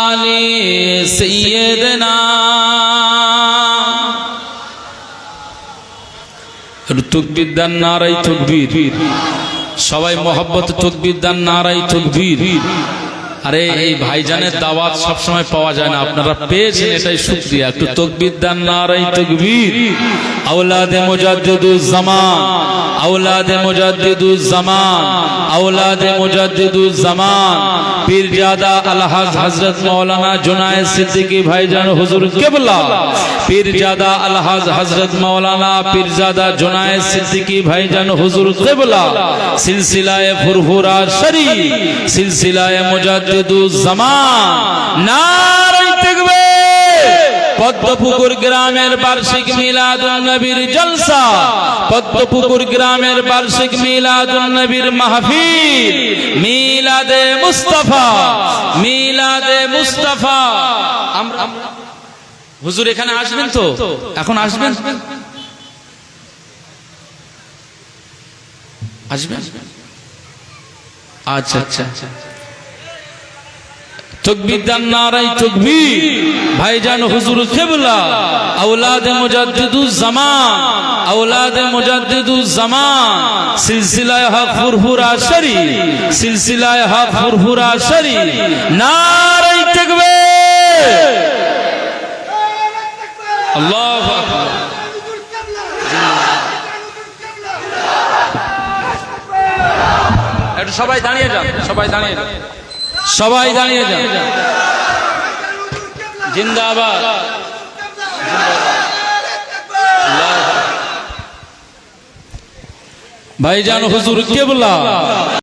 আলি সাইয়্যিদিনা। তাকবীর দান, নারায়ে তাকবীর। সবাই মহব্বত তাকবীর দান, নারায়ে তাকবীর। আরে এই ভাইজানের দাওয়াত সব সময় পাওয়া যায় না, আপনারা পেয়েছেন এটাই শুকরিয়া। একটু তাকবীর দান, নারায়ে তাকবীর। আওলাদে মুজাদ্দিদুজ জামান, আওলাদে মুজাদ্দিদুজ জামান, আওলাদে মুজাদ্দিদুজ জামান। পীরজাদা আলহাজ হযরত মাওলানা জুনায়েদ সিদ্দিকী ভাইজান হুজুর কিবলা, পীরজাদা আলহাজ হযরত মাওলানা পীরজাদা জুনায়েদ সিদ্দিকী ভাইজান হুজুর কিবলা। সিলসিলায়ে ফুরফুরা শরীফ, সিলসিলায়ে মুজাদ্দিদ মুজাদ্দিদুজ জামান নারে তাকবীর। পদ্মপুকুর গ্রামের বার্ষিক মিলাদুন নবীর জলসা, পদ্মপুকুর গ্রামের বার্ষিক মিলাদুন নবীর মাহফিল, মিলাদে মুস্তাফা, মিলাদে মুস্তাফা। আমরা হুজুর এখানে আসবেন তো? এখন আসবেন? আসবেন? আচ্ছা আচ্ছা, তাকবীর দান, নারাই তাকবীর। ভাইজান হুজুর কিবলা আওলাদে মুজাদ্দিদুজ জামান, আওলাদে মুজাদ্দিদুজ জামান, সিলসিলায়ে হক ফুরফুরা শরীফ, সিলসিলায়ে হক ফুরফুরা শরীফ, নারাই তাকবীর। আল্লাহু আকবার। একটু সবাই দাঁড়িয়ে যান, সবাই দাঁড়িয়ে যান, সবাই দাঁড়িয়ে যান। জিন্দাবাদ। ভাইজান হুজুর কিবলা